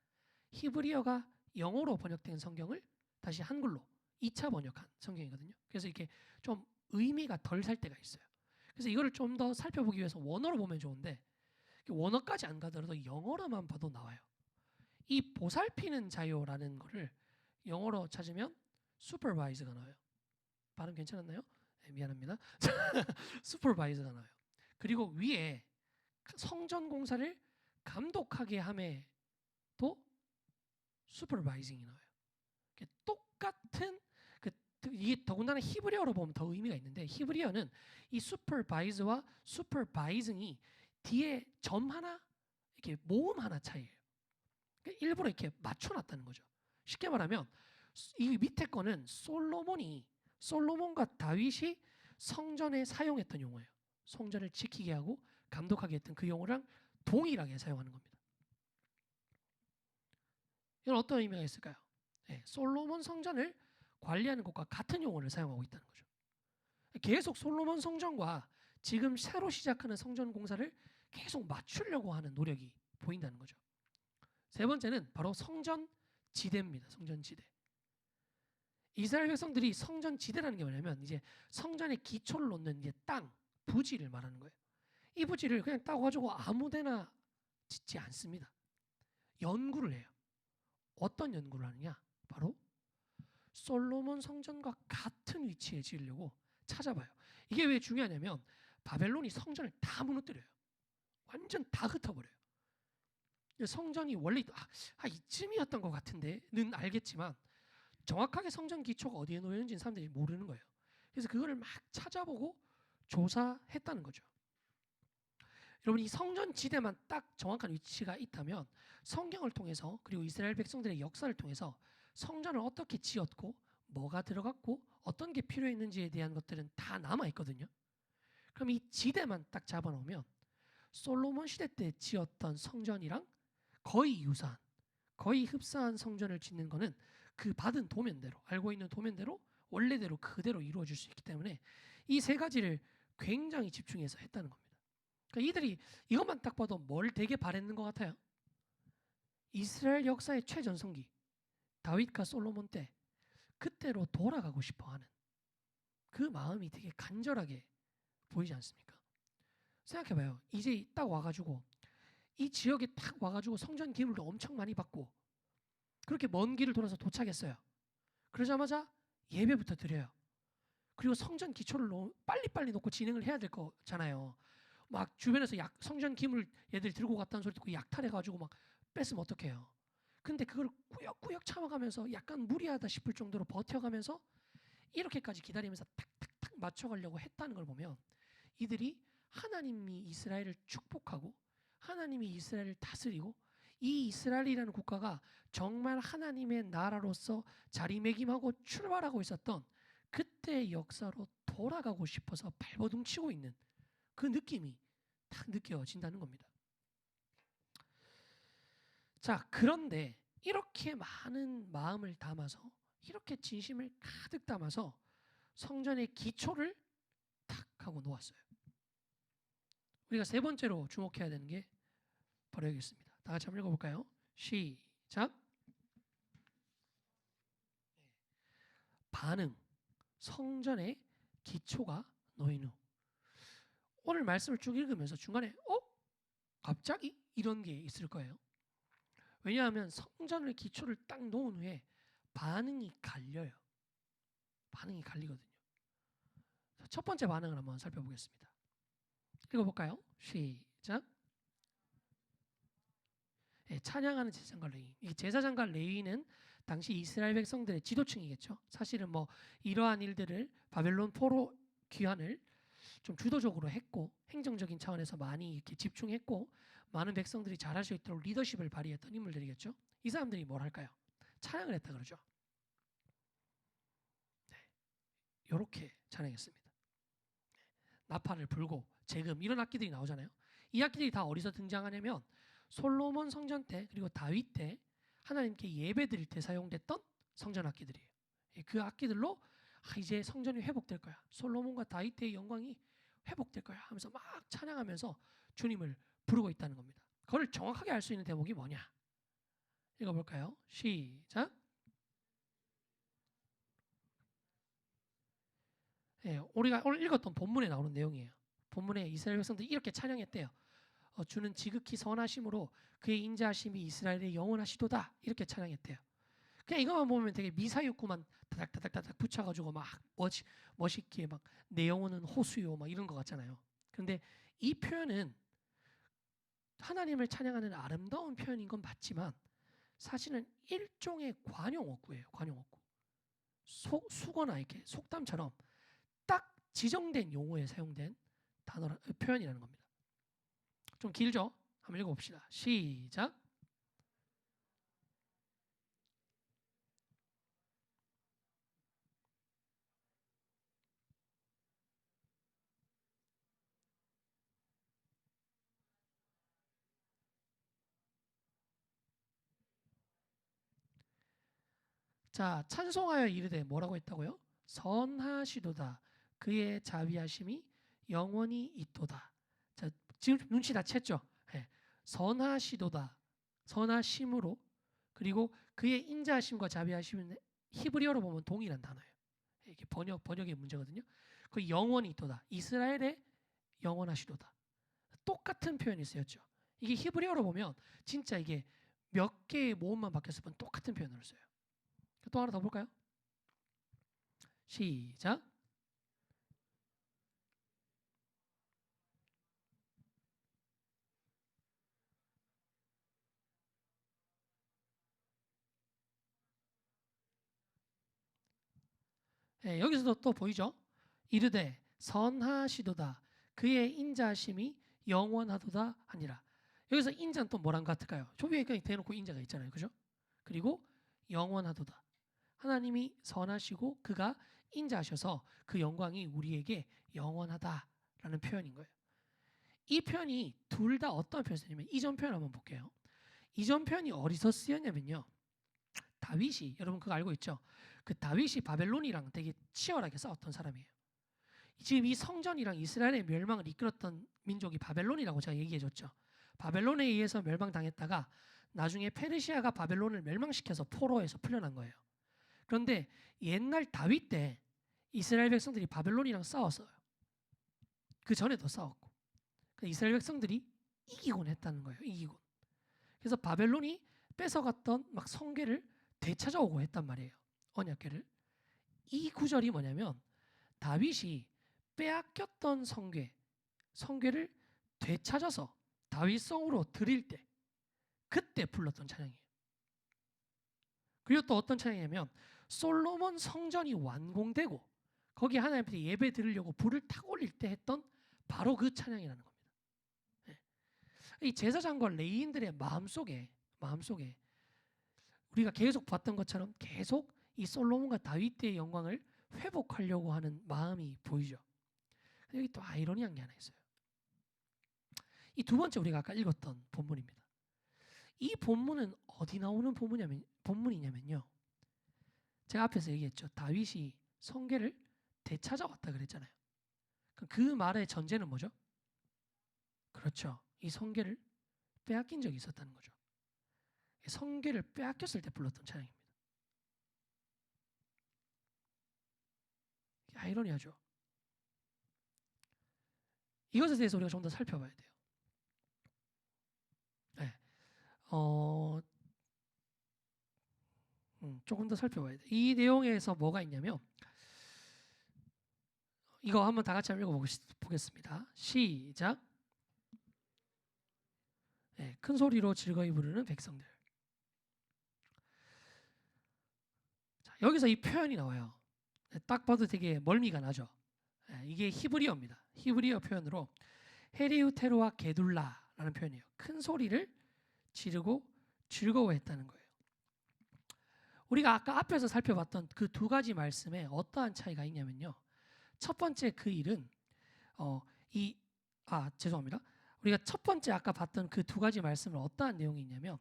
히브리어가 영어로 번역된 성경을 다시 한글로 2차 번역한 성경이거든요. 그래서 이렇게 좀 의미가 덜 살 때가 있어요. 그래서 이거를 좀 더 살펴보기 위해서 원어로 보면 좋은데, 원어까지 안 가더라도 영어로만 봐도 나와요. 이 보살피는 자요라는 거를 영어로 찾으면 supervise가 나와요. 발음 괜찮았나요? 네, 미안합니다. supervise가 나와요. 그리고 위에 성전 공사를 감독하게 함에도 supervising이 나와요. 똑같은 이게 더군다나 히브리어로 보면 더 의미가 있는데, 히브리어는 이 supervise와 supervising이 뒤에 점 하나 이렇게 모음 하나 차이예요. 일부러 이렇게 맞춰놨다는 거죠. 쉽게 말하면 이 밑에 거는 솔로몬과 다윗이 성전에 사용했던 용어예요. 성전을 지키게 하고 감독하게 했던 그 용어랑 동일하게 사용하는 겁니다. 이건 어떤 의미가 있을까요? 네, 솔로몬 성전을 관리하는 것과 같은 용어를 사용하고 있다는 거죠. 계속 솔로몬 성전과 지금 새로 시작하는 성전 공사를 계속 맞추려고 하는 노력이 보인다는 거죠. 세 번째는 바로 성전 지대입니다. 성전 지대. 이스라엘 백성들이 성전 지대라는 게 뭐냐면 이제 성전의 기초를 놓는 이제 땅, 부지를 말하는 거예요. 이 부지를 그냥 따고 가지고 아무데나 짓지 않습니다. 연구를 해요. 어떤 연구를 하느냐? 바로 솔로몬 성전과 같은 위치에 지으려고 찾아봐요. 이게 왜 중요하냐면 바벨론이 성전을 다 무너뜨려요. 완전 다 흩어버려요. 성전이 원래 이쯤이었던 것 같은데는 알겠지만 정확하게 성전 기초가 어디에 놓였는지는 사람들이 모르는 거예요. 그래서 그거를 막 찾아보고 조사했다는 거죠. 여러분, 이 성전 지대만 딱 정확한 위치가 있다면 성경을 통해서, 그리고 이스라엘 백성들의 역사를 통해서 성전을 어떻게 지었고 뭐가 들어갔고 어떤 게 필요했는지에 대한 것들은 다 남아있거든요. 그럼 이 지대만 딱 잡아놓으면 솔로몬 시대 때 지었던 성전이랑 거의 유사한, 거의 흡사한 성전을 짓는 거는 그 받은 도면대로, 알고 있는 도면대로 원래대로 그대로 이루어질 수 있기 때문에 이 세 가지를 굉장히 집중해서 했다는 겁니다. 그러니까 이들이 이것만 딱 봐도 뭘 되게 바랬는 것 같아요. 이스라엘 역사의 최전성기 다윗과 솔로몬 때 그때로 돌아가고 싶어하는 그 마음이 되게 간절하게 보이지 않습니까? 생각해봐요. 이제 딱 와가지고 이 지역에 딱 와가지고 성전 기물도 엄청 많이 받고 그렇게 먼 길을 돌아서 도착했어요. 그러자마자 예배부터 드려요. 그리고 성전 기초를 빨리빨리 놓고 진행을 해야 될 거잖아요. 막 주변에서 성전 기물 얘들 들고 갔다는 소리 듣고 약탈해가지고 막 뺏으면 어떡해요. 근데 그걸 꾸역꾸역 참아가면서 약간 무리하다 싶을 정도로 버텨가면서 이렇게까지 기다리면서 탁탁탁 맞춰가려고 했다는 걸 보면 이들이 하나님이 이스라엘을 축복하고 하나님이 이스라엘을 다스리고 이 이스라엘이라는 국가가 정말 하나님의 나라로서 자리매김하고 출발하고 있었던 그때의 역사로 돌아가고 싶어서 발버둥치고 있는 그 느낌이 딱 느껴진다는 겁니다. 자, 그런데 이렇게 많은 마음을 담아서 이렇게 진심을 가득 담아서 성전의 기초를 탁 하고 놓았어요. 우리가 세 번째로 주목해야 되는 게 바로 여기 있습니다. 다 같이 한번 읽어볼까요? 시작. 반응. 성전의 기초가 놓인 후. 오늘 말씀을 쭉 읽으면서 중간에 갑자기 이런 게 있을 거예요. 왜냐하면 성전의 기초를 딱 놓은 후에 반응이 갈려요. 반응이 갈리거든요. 첫 번째 반응을 한번 살펴보겠습니다. 읽어볼까요? 시작. 찬양하는 제사장과 레위. 이 제사장과 레위는 당시 이스라엘 백성들의 지도층이겠죠. 사실은 뭐 이러한 일들을 바벨론 포로 귀환을 좀 주도적으로 했고 행정적인 차원에서 많이 이렇게 집중했고 많은 백성들이 잘할 수 있도록 리더십을 발휘했던 인물들이겠죠. 이 사람들이 뭘 할까요? 찬양을 했다 그러죠. 네, 이렇게 찬양했습니다. 나팔을 불고 재금 이런 악기들이 나오잖아요. 이 악기들이 다 어디서 등장하냐면 솔로몬 성전 때 그리고 다윗 때 하나님께 예배드릴 때 사용됐던 성전 악기들이에요. 그 악기들로 이제 성전이 회복될 거야. 솔로몬과 다윗 때의 영광이 회복될 거야 하면서 막 찬양하면서 주님을 부르고 있다는 겁니다. 그걸 정확하게 알 수 있는 대목이 뭐냐? 읽어볼까요? 시작. 우리가 오늘 읽었던 본문에 나오는 내용이에요. 본문에 이스라엘 백성들이 이렇게 찬양했대요. 주는 지극히 선하심으로 그의 인자하심이 이스라엘의 영원하시도다 이렇게 찬양했대요. 그냥 이것만 보면 되게 미사육구만 다닥다닥다닥 붙여가지고 막 멋있게 막 내 영혼은 호수요 막 이런 것 같잖아요. 그런데 이 표현은 하나님을 찬양하는 아름다운 표현인 건 맞지만 사실은 일종의 관용어구예요. 관용어구. 수거나 이렇게 속담처럼 딱 지정된 용어에 사용된 표현이라는 겁니다. 좀 길죠? 한번 읽어봅시다. 시작. 자, 찬송하여 이르되 뭐라고 했다고요? 선하시도다. 그의 자비하심이 영원히 있도다. 자, 지금 눈치 다 챘죠? 네. 선하시도다. 선하심으로 그리고 그의 인자하심과 자비하심은 히브리어로 보면 동일한 단어예요. 이게 번역의 문제거든요. 그 영원히 있도다. 이스라엘의 영원하시도다. 똑같은 표현이 쓰였죠. 이게 히브리어로 보면 진짜 이게 몇 개의 모음만 바뀌었을 뿐 똑같은 표현으로 써요. 또 하나 더 볼까요? 시작. 네, 여기서도 또 보이죠? 이르되 선하시도다. 그의 인자하심이 영원하도다 하니라. 여기서 인자는 또 뭐랑 같을까요? 저 위에 그냥 대놓고 인자가 있잖아요. 그죠? 그리고 영원하도다. 하나님이 선하시고 그가 인자하셔서 그 영광이 우리에게 영원하다라는 표현인 거예요. 이 표현이 둘 다 어떤 표현을 쓰냐면 이전 표현 한번 볼게요. 이전 표현이 어디서 쓰였냐면요. 다윗이 여러분 그거 알고 있죠? 그 다윗이 바벨론이랑 되게 치열하게 싸웠던 사람이에요. 지금 이 성전이랑 이스라엘의 멸망을 이끌었던 민족이 바벨론이라고 제가 얘기해줬죠. 바벨론에 의해서 멸망당했다가 나중에 페르시아가 바벨론을 멸망시켜서 포로에서 풀려난 거예요. 그런데 옛날 다윗 때 이스라엘 백성들이 바벨론이랑 싸웠어요. 그 전에도 싸웠고 이스라엘 백성들이 이기곤 했다는 거예요. 이기곤. 그래서 바벨론이 뺏어갔던 막 성궤를 되찾아오고 했단 말이에요. 언약궤를. 이 구절이 뭐냐면 다윗이 빼앗겼던 성궤를 되찾아서 다윗성으로 드릴 때 그때 불렀던 찬양이에요. 그리고 또 어떤 찬양이냐면 솔로몬 성전이 완공되고 거기 하나님 앞에 예배 드리려고 불을 탁 올릴 때 했던 바로 그 찬양이라는 겁니다. 이 제사장과 레위인들의 마음속에 마음속에 우리가 계속 봤던 것처럼 계속 이 솔로몬과 다윗 때의 영광을 회복하려고 하는 마음이 보이죠. 여기 또 아이러니한 게 하나 있어요. 이 두 번째 우리가 아까 읽었던 본문입니다. 이 본문은 어디 나오는 본문이냐면요. 제가 앞에서 얘기했죠. 다윗이 성계를 되찾아왔다 그랬잖아요. 그 말의 전제는 뭐죠? 그렇죠. 이 성계를 빼앗긴 적이 있었다는 거죠. 성계를 빼앗겼을 때 불렀던 찬양입니다. 아이러니하죠. 이것에 대해서 우리가 좀 더 살펴봐야 돼요. 네. 조금 더 살펴봐야 돼요. 이 내용에서 뭐가 있냐면 이거 한번 다 같이 한번 읽어보겠습니다. 시작. 네, 큰 소리로 즐거이 부르는 백성들. 자, 여기서 이 표현이 나와요. 딱 봐도 되게 멀미가 나죠. 네, 이게 히브리어입니다. 히브리어 표현으로 헤리우테루와 게둘라라는 표현이에요. 큰 소리를 지르고 즐거워했다는 거예요. 우리가 아까 앞에서 살펴봤던 그 두 가지 말씀에 어떠한 차이가 있냐면요. 첫 번째 그 일은 죄송합니다. 우리가 첫 번째 아까 봤던 그 두 가지 말씀은 어떠한 내용이 있냐면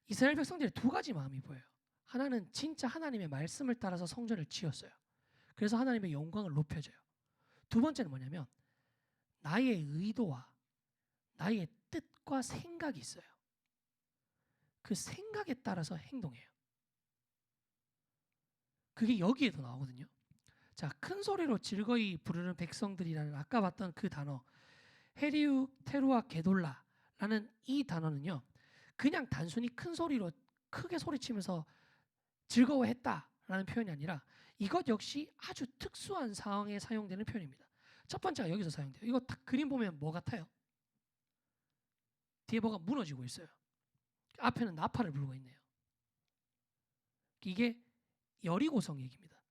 이스라엘 백성들의 두 가지 마음이 보여요. 하나는 진짜 하나님의 말씀을 따라서 성전을 지었어요. 그래서 하나님의 영광을 높여줘요. 두 번째는 뭐냐면 나의 의도와 나의 뜻과 생각이 있어요. 그 생각에 따라서 행동해요. 그게 여기에도 나오거든요. 자, 큰 소리로 즐거이 부르는 백성들이라는 아까 봤던 그 단어 헤리우테루와 게돌라라는 이 단어는요. 그냥 단순히 큰 소리로 크게 소리치면서 즐거워했다라는 표현이 아니라 이것 역시 아주 특수한 상황에 사용되는 표현입니다. 첫 번째가 여기서 사용돼요. 이거 딱 그림 보면 뭐 같아요? 뒤에 뭐가 무너지고 있어요. 앞에는 나팔을 불고 있네요. 이게 여리고성 얘기입니다.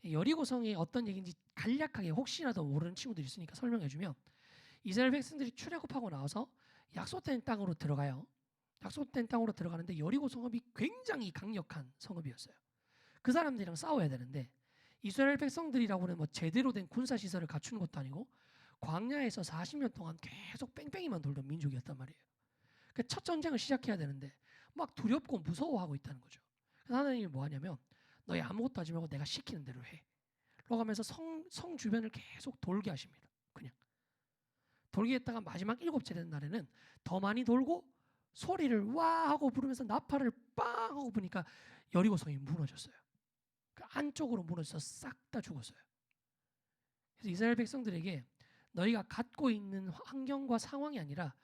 여리고성이 어떤 얘기인지 간략하게 혹시라도 모르는 친구들이 있으니까 설명해주면 이스라엘 백성들이 출애굽하고 나와서 약속된 땅으로 들어가요. 약속된 땅으로 들어가는데 여리고 성읍이 굉장히 강력한 성읍이었어요. 그 사람들이랑 싸워야 되는데 이스라엘 백성들이라고 하는 뭐 제대로 된 군사 시설을 갖추는 것도 아니고 광야에서 40년 동안 계속 뺑뺑이만 돌던 민족이었단 말이에요. 그 첫 전쟁을 시작해야 되는데 막 두렵고 무서워하고 있다는 거죠. 그래서 하나님이 뭐 하냐면 너희 아무것도 하지 말고 내가 시키는 대로 해. 라고 하면서 성 주변을 계속 돌게 하십니다. 그냥 돌게 했다가 마지막 7째 되는 날에는 더 많이 돌고 소리를 와 하고 부르면서 나팔을 빵 하고 부니까 여리고성이 무너졌어요. 그 안쪽으로 무너져서 싹 다 죽었어요. 그래서 이스라엘 백성들에게 너희가 갖고 있는 환경과 상황이 아니라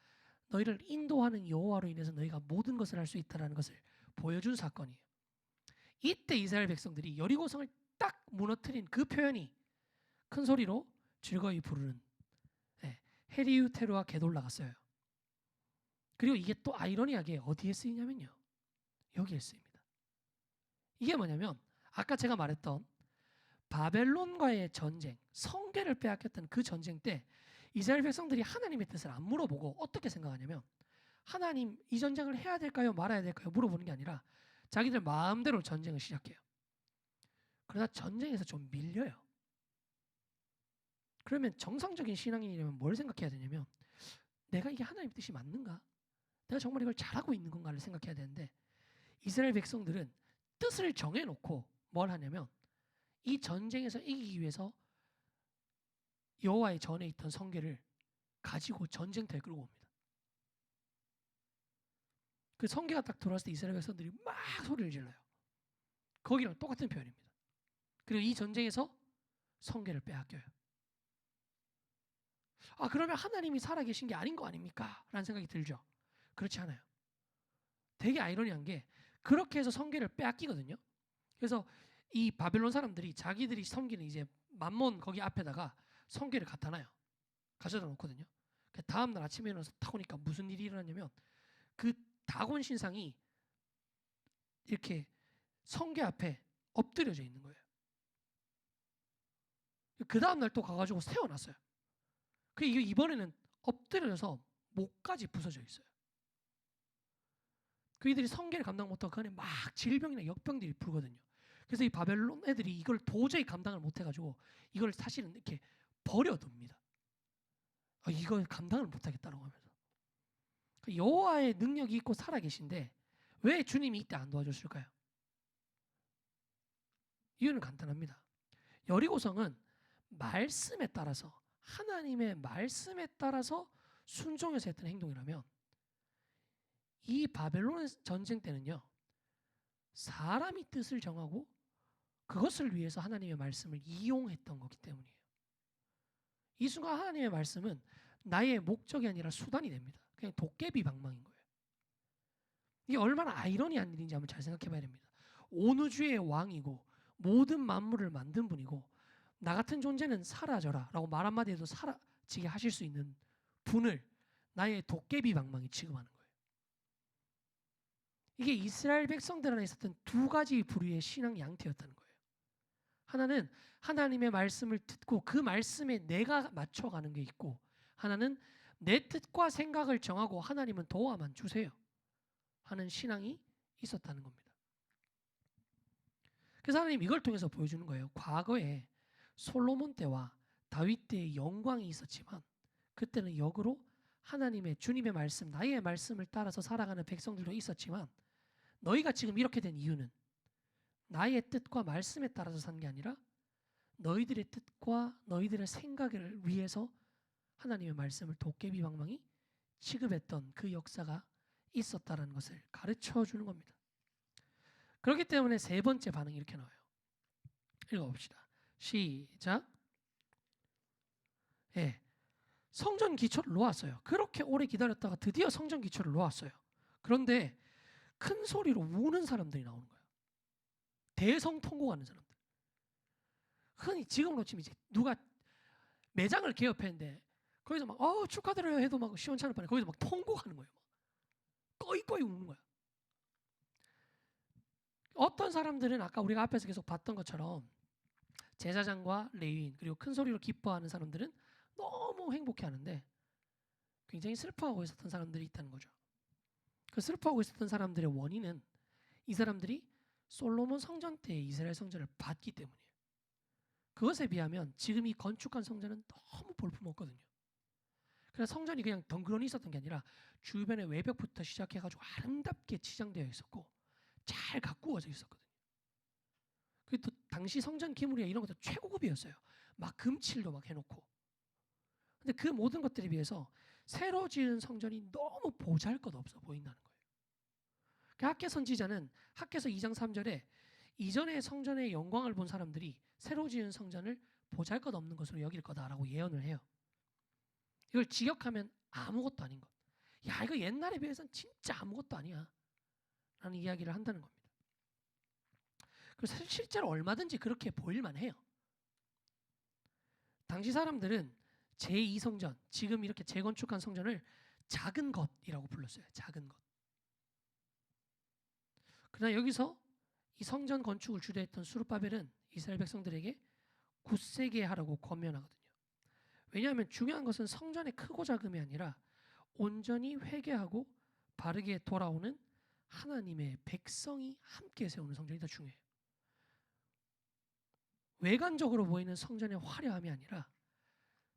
너희를 인도하는 여호와로 인해서 너희가 모든 것을 할 수 있다는 것을 보여준 사건이에요. 이때 이스라엘 백성들이 여리고성을 딱 무너뜨린 그 표현이 큰 소리로 즐거이 부르는 헤리우테루와 게돌라가 써요. 그리고 이게 또 아이러니하게 어디에 쓰이냐면요. 여기에 쓰입니다. 이게 뭐냐면 아까 제가 말했던 바벨론과의 전쟁, 성계를 빼앗겼던 그 전쟁 때 이스라엘 백성들이 하나님의 뜻을 안 물어보고 어떻게 생각하냐면 하나님 이 전쟁을 해야 될까요? 말아야 될까요? 물어보는 게 아니라 자기들 마음대로 전쟁을 시작해요. 그러다 전쟁에서 좀 밀려요. 그러면 정상적인 신앙인이라면 뭘 생각해야 되냐면 내가 이게 하나님의 뜻이 맞는가? 내가 정말 이걸 잘하고 있는 건가를 생각해야 되는데 이스라엘 백성들은 뜻을 정해놓고 뭘 하냐면 이 전쟁에서 이기기 위해서 여호와의 전에 있던 성궤를 가지고 전쟁터에 끌고 옵니다. 그 성궤가 딱 들어왔을 때 이스라엘 백성들이 막 소리를 질러요. 거기랑 똑같은 표현입니다. 그리고 이 전쟁에서 성궤를 빼앗겨요. 그러면 하나님이 살아계신 게 아닌 거 아닙니까? 라는 생각이 들죠. 그렇지 않아요. 되게 아이러니한 게 그렇게 해서 성궤를 빼앗기거든요. 그래서 이 바벨론 사람들이 자기들이 섬기는 이제 만몬 거기 앞에다가 성궤를 갖다 놔요. 가져다 놓거든요. 다음 날 아침에 일어나서 딱 오니까 무슨 일이 일어났냐면 그 다곤 신상이 이렇게 성궤 앞에 엎드려져 있는 거예요. 그 다음 날 또 가가지고 세워놨어요. 이게 이번에는 엎드려져서 목까지 부서져 있어요. 그이들이 성계를 감당 못하고 그 안에 막 질병이나 역병들이 불거든요. 그래서 이 바벨론 애들이 이걸 도저히 감당을 못해가지고 이걸 사실은 이렇게 버려둡니다. 이걸 감당을 못하겠다라고 하면서. 여호와의 능력이 있고 살아계신데 왜 주님이 이때 안 도와줬을까요? 이유는 간단합니다. 여리고성은 말씀에 따라서, 하나님의 말씀에 따라서 순종해서 했던 행동이라면, 이 바벨론 전쟁 때는요, 사람이 뜻을 정하고 그것을 위해서 하나님의 말씀을 이용했던 거기 때문이에요. 이 순간 하나님의 말씀은 나의 목적이 아니라 수단이 됩니다. 그냥 도깨비 방망인 거예요. 이게 얼마나 아이러니한 일인지 한번 잘 생각해 봐야 됩니다. 온 우주의 왕이고 모든 만물을 만든 분이고 나 같은 존재는 사라져라 라고 말 한마디 해도 사라지게 하실 수 있는 분을 나의 도깨비 방망이 취급하는 거예요. 이게 이스라엘 백성들 안에 있었던 두 가지 부류의 신앙 양태였다는 거예요. 하나는 하나님의 말씀을 듣고 그 말씀에 내가 맞춰가는 게 있고, 하나는 내 뜻과 생각을 정하고 하나님은 도와만 주세요 하는 신앙이 있었다는 겁니다. 그래서 하나님 이걸 통해서 보여주는 거예요. 과거에 솔로몬 때와 다윗 때의 영광이 있었지만 그때는 역으로 하나님의 주님의 말씀, 나의 말씀을 따라서 살아가는 백성들도 있었지만 너희가 지금 이렇게 된 이유는 나의 뜻과 말씀에 따라서 산 게 아니라 너희들의 뜻과 너희들의 생각을 위해서 하나님의 말씀을 도깨비 방망이 취급했던 그 역사가 있었다라는 것을 가르쳐 주는 겁니다. 그렇기 때문에 세 번째 반응이 이렇게 나와요. 읽어봅시다. 시작. 예, 성전 기초를 놓았어요. 그렇게 오래 기다렸다가 드디어 성전 기초를 놓았어요. 그런데 큰 소리로 우는 사람들이 나오는 거예요. 대성통곡하는 사람들. 흔히 지금으로 치면 이제 누가 매장을 개업했는데 거기서 막 축하드려요 해도 막 시원찮을 판에 거기서 막 통곡하는 거예요. 막 꺼이꺼이 우는 거야. 어떤 사람들은 아까 우리가 앞에서 계속 봤던 것처럼 제사장과 레위인 그리고 큰 소리로 기뻐하는 사람들은 너무 행복해하는데 굉장히 슬퍼하고 있었던 사람들이 있다는 거죠. 그 슬퍼하고 있었던 사람들의 원인은 이 사람들이 솔로몬 성전 때의 이스라엘 성전을 봤기 때문이에요. 그것에 비하면 지금 이 건축한 성전은 너무 볼품없거든요. 그래서 성전이 그냥 덩그러니 있었던 게 아니라 주변의 외벽부터 시작해가지고 아름답게 치장되어 있었고 잘 가꾸어져 있었거든요. 그리고 또 당시 성전 기물이나 이런 것도 최고급이었어요. 막 금칠도 막 해놓고. 근데 그 모든 것들에 비해서 새로 지은 성전이 너무 보잘것없어 보인다는 거예요. 학개 선지자는 학개서 2장 3절에 이전의 성전의 영광을 본 사람들이 새로 지은 성전을 보잘것없는 것으로 여길 거다라고 예언을 해요. 이걸 직역하면 아무것도 아닌 것. 야, 이거 옛날에 비해서는 진짜 아무것도 아니야 라는 이야기를 한다는 겁니다. 그래서 실제로 얼마든지 그렇게 보일만 해요. 당시 사람들은 제2성전, 지금 이렇게 재건축한 성전을 작은 것이라고 불렀어요. 작은 것. 그러나 여기서 이 성전 건축을 주도했던 수르바벨은 이스라엘 백성들에게 굳세게 하라고 권면하거든요. 왜냐하면 중요한 것은 성전의 크고 작음이 아니라 온전히 회개하고 바르게 돌아오는 하나님의 백성이 함께 세우는 성전이 더 중요해요. 외관적으로 보이는 성전의 화려함이 아니라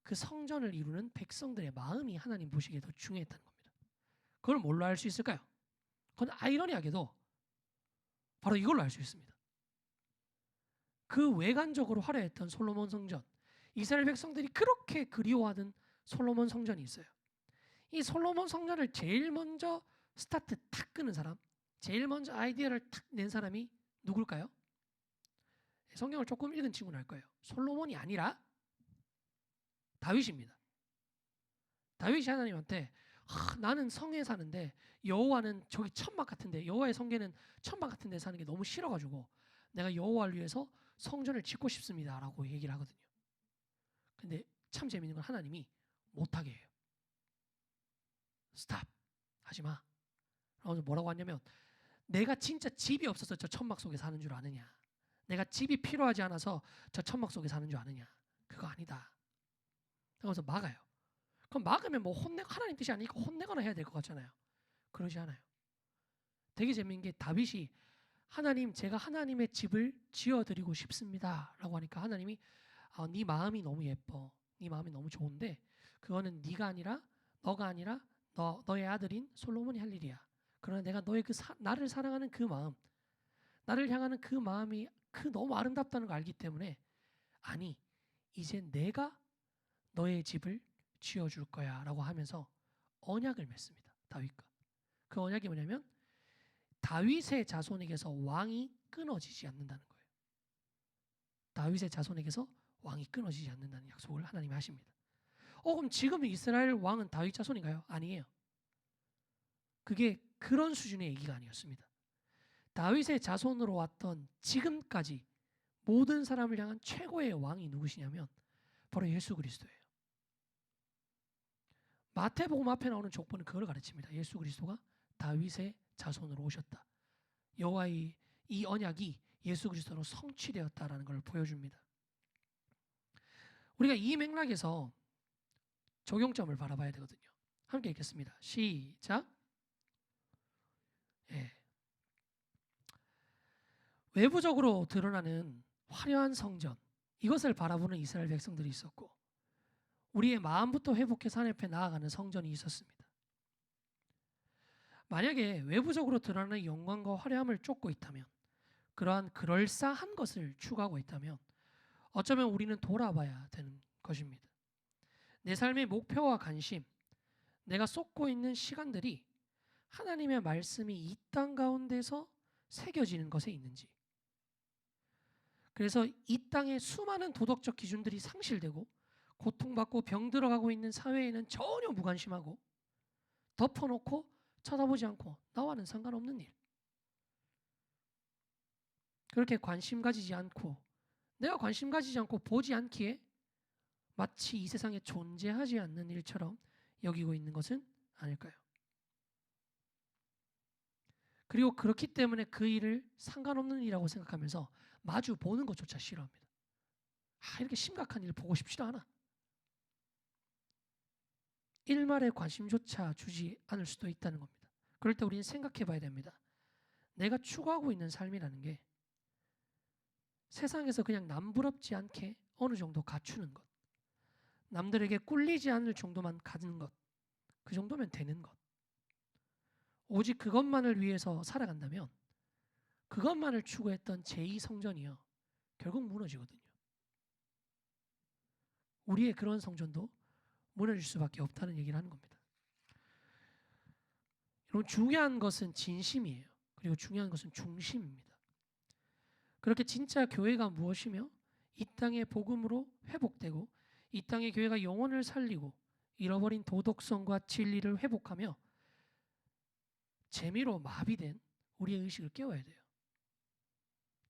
그 성전을 이루는 백성들의 마음이 하나님 보시기에 더 중요했다는 겁니다. 그걸 뭘로 알 수 있을까요? 그건 아이러니하게도 바로 이걸로 알 수 있습니다. 그 외관적으로 화려했던 솔로몬 성전, 이스라엘 백성들이 그렇게 그리워하던 솔로몬 성전이 있어요. 이 솔로몬 성전을 제일 먼저 스타트 탁 끄는 사람, 제일 먼저 아이디어를 탁 낸 사람이 누굴까요? 성경을 조금 읽은 친구는 알 거예요. 솔로몬이 아니라 다윗입니다. 다윗이 하나님한테 나는 성에 사는데 여호와는 저기 천막 같은데, 여호와의 성계는 천막 같은 데 사는 게 너무 싫어가지고 내가 여호와를 위해서 성전을 짓고 싶습니다라고 얘기를 하거든요. 근데 참 재밌는 건 하나님이 못하게 해요. 스탑, 하지마. 그래서 뭐라고 하냐면, 내가 진짜 집이 없어서 저 천막 속에 사는 줄 아느냐, 내가 집이 필요하지 않아서 저 천막 속에 사는 줄 아느냐, 그거 아니다. 그래서 막아요. 그럼 막으면 뭐 하나님 뜻이 아니니까 혼내거나 해야 될 것 같잖아요. 그러지 않아요. 되게 재밌는 게 다윗이 하나님 제가 하나님의 집을 지어드리고 싶습니다라고 하니까 하나님이 네 마음이 너무 예뻐, 네 마음이 너무 좋은데 그거는 네가 아니라 너가 아니라 너의 아들인 솔로몬이 할 일이야. 그러나 내가 너의 나를 사랑하는 그 마음, 나를 향하는 그 마음이 너무 아름답다는 걸 알기 때문에 아니 이제 내가 너의 집을 지어줄 거야라고 하면서 언약을 맺습니다. 다윗과. 그 언약이 뭐냐면 다윗의 자손에게서 왕이 끊어지지 않는다는 거예요. 다윗의 자손에게서 왕이 끊어지지 않는다는 약속을 하나님이 하십니다. 그럼 지금 이스라엘 왕은 다윗 자손인가요? 아니에요. 그게 그런 수준의 얘기가 아니었습니다. 다윗의 자손으로 왔던 지금까지 모든 사람을 향한 최고의 왕이 누구시냐면 바로 예수 그리스도예요. 마태복음 앞에 나오는 족보는 그걸 가르칩니다. 예수 그리스도가 다윗의 자손으로 오셨다. 여호와의 이 언약이 예수 그리스도로 성취되었다라는 걸 보여줍니다. 우리가 이 맥락에서 적용점을 바라봐야 되거든요. 함께 읽겠습니다. 시작. 예. 외부적으로 드러나는 화려한 성전, 이것을 바라보는 이스라엘 백성들이 있었고 우리의 마음부터 회복해서 하나님 앞에 나아가는 성전이 있었습니다. 만약에 외부적으로 드러나는 영광과 화려함을 쫓고 있다면, 그러한 그럴싸한 것을 추구하고 있다면 어쩌면 우리는 돌아봐야 되는 것입니다. 내 삶의 목표와 관심, 내가 쏟고 있는 시간들이 하나님의 말씀이 이 땅 가운데서 새겨지는 것에 있는지, 그래서 이 땅의 수많은 도덕적 기준들이 상실되고 고통받고 병들어가고 있는 사회에는 전혀 무관심하고 덮어놓고 쳐다보지 않고 나와는 상관없는 일, 그렇게 관심 가지지 않고 내가 관심 가지지 않고 보지 않기에 마치 이 세상에 존재하지 않는 일처럼 여기고 있는 것은 아닐까요? 그리고 그렇기 때문에 그 일을 상관없는 일이라고 생각하면서 마주 보는 것조차 싫어합니다. 이렇게 심각한 일 보고 싶지도 않아. 일말의 관심조차 주지 않을 수도 있다는 겁니다. 그럴 때 우리는 생각해 봐야 됩니다. 내가 추구하고 있는 삶이라는 게 세상에서 그냥 남부럽지 않게 어느 정도 갖추는 것, 남들에게 꿀리지 않을 정도만 가지는 것, 그 정도면 되는 것, 오직 그것만을 위해서 살아간다면 그것만을 추구했던 제2성전이요 결국 무너지거든요. 우리의 그런 성전도 무너질 수밖에 없다는 얘기를 하는 겁니다. 여러분, 중요한 것은 진심이에요. 그리고 중요한 것은 중심입니다. 그렇게 진짜 교회가 무엇이며 이 땅의 복음으로 회복되고 이 땅의 교회가 영혼을 살리고 잃어버린 도덕성과 진리를 회복하며 재미로 마비된 우리의 의식을 깨워야 돼요.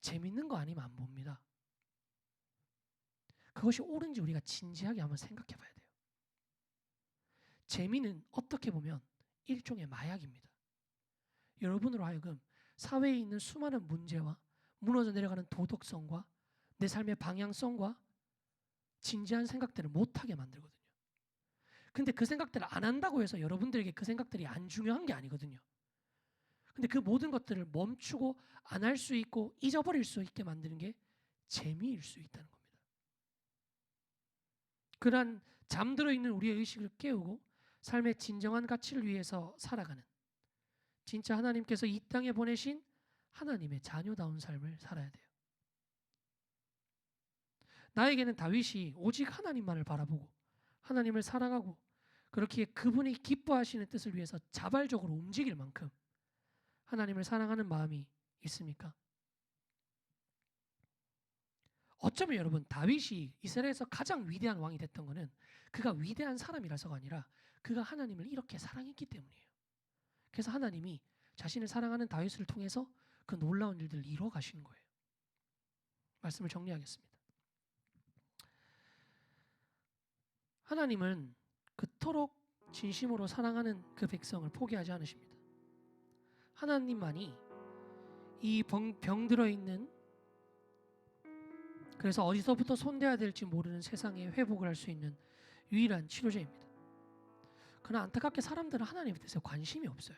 재밌는 거 아니면 안 봅니다. 그것이 옳은지 우리가 진지하게 한번 생각해 봐야 돼요. 재미는 어떻게 보면 일종의 마약입니다. 여러분으로 하여금 사회에 있는 수많은 문제와 무너져 내려가는 도덕성과 내 삶의 방향성과 진지한 생각들을 못하게 만들거든요. 근데 그 생각들을 안 한다고 해서 여러분들에게 그 생각들이 안 중요한 게 아니거든요. 근데 그 모든 것들을 멈추고 안 할 수 있고 잊어버릴 수 있게 만드는 게 재미일 수 있다는 겁니다. 그러한 잠들어 있는 우리의 의식을 깨우고 삶의 진정한 가치를 위해서 살아가는, 진짜 하나님께서 이 땅에 보내신 하나님의 자녀다운 삶을 살아야 돼요. 나에게는 다윗이 오직 하나님만을 바라보고 하나님을 사랑하고 그렇기에 그분이 기뻐하시는 뜻을 위해서 자발적으로 움직일 만큼 하나님을 사랑하는 마음이 있습니까? 어쩌면 여러분, 다윗이 이스라엘에서 가장 위대한 왕이 됐던 것은 그가 위대한 사람이라서가 아니라 그가 하나님을 이렇게 사랑했기 때문이에요. 그래서 하나님이 자신을 사랑하는 다윗을 통해서 그 놀라운 일들을 이루어 가시는 거예요. 말씀을 정리하겠습니다. 하나님은 그토록 진심으로 사랑하는 그 백성을 포기하지 않으십니다. 하나님만이 이 병들어 있는, 그래서 어디서부터 손대야 될지 모르는 세상에 회복을 할 수 있는 유일한 치료제입니다. 그러나 안타깝게 사람들은 하나님에 대해서 관심이 없어요.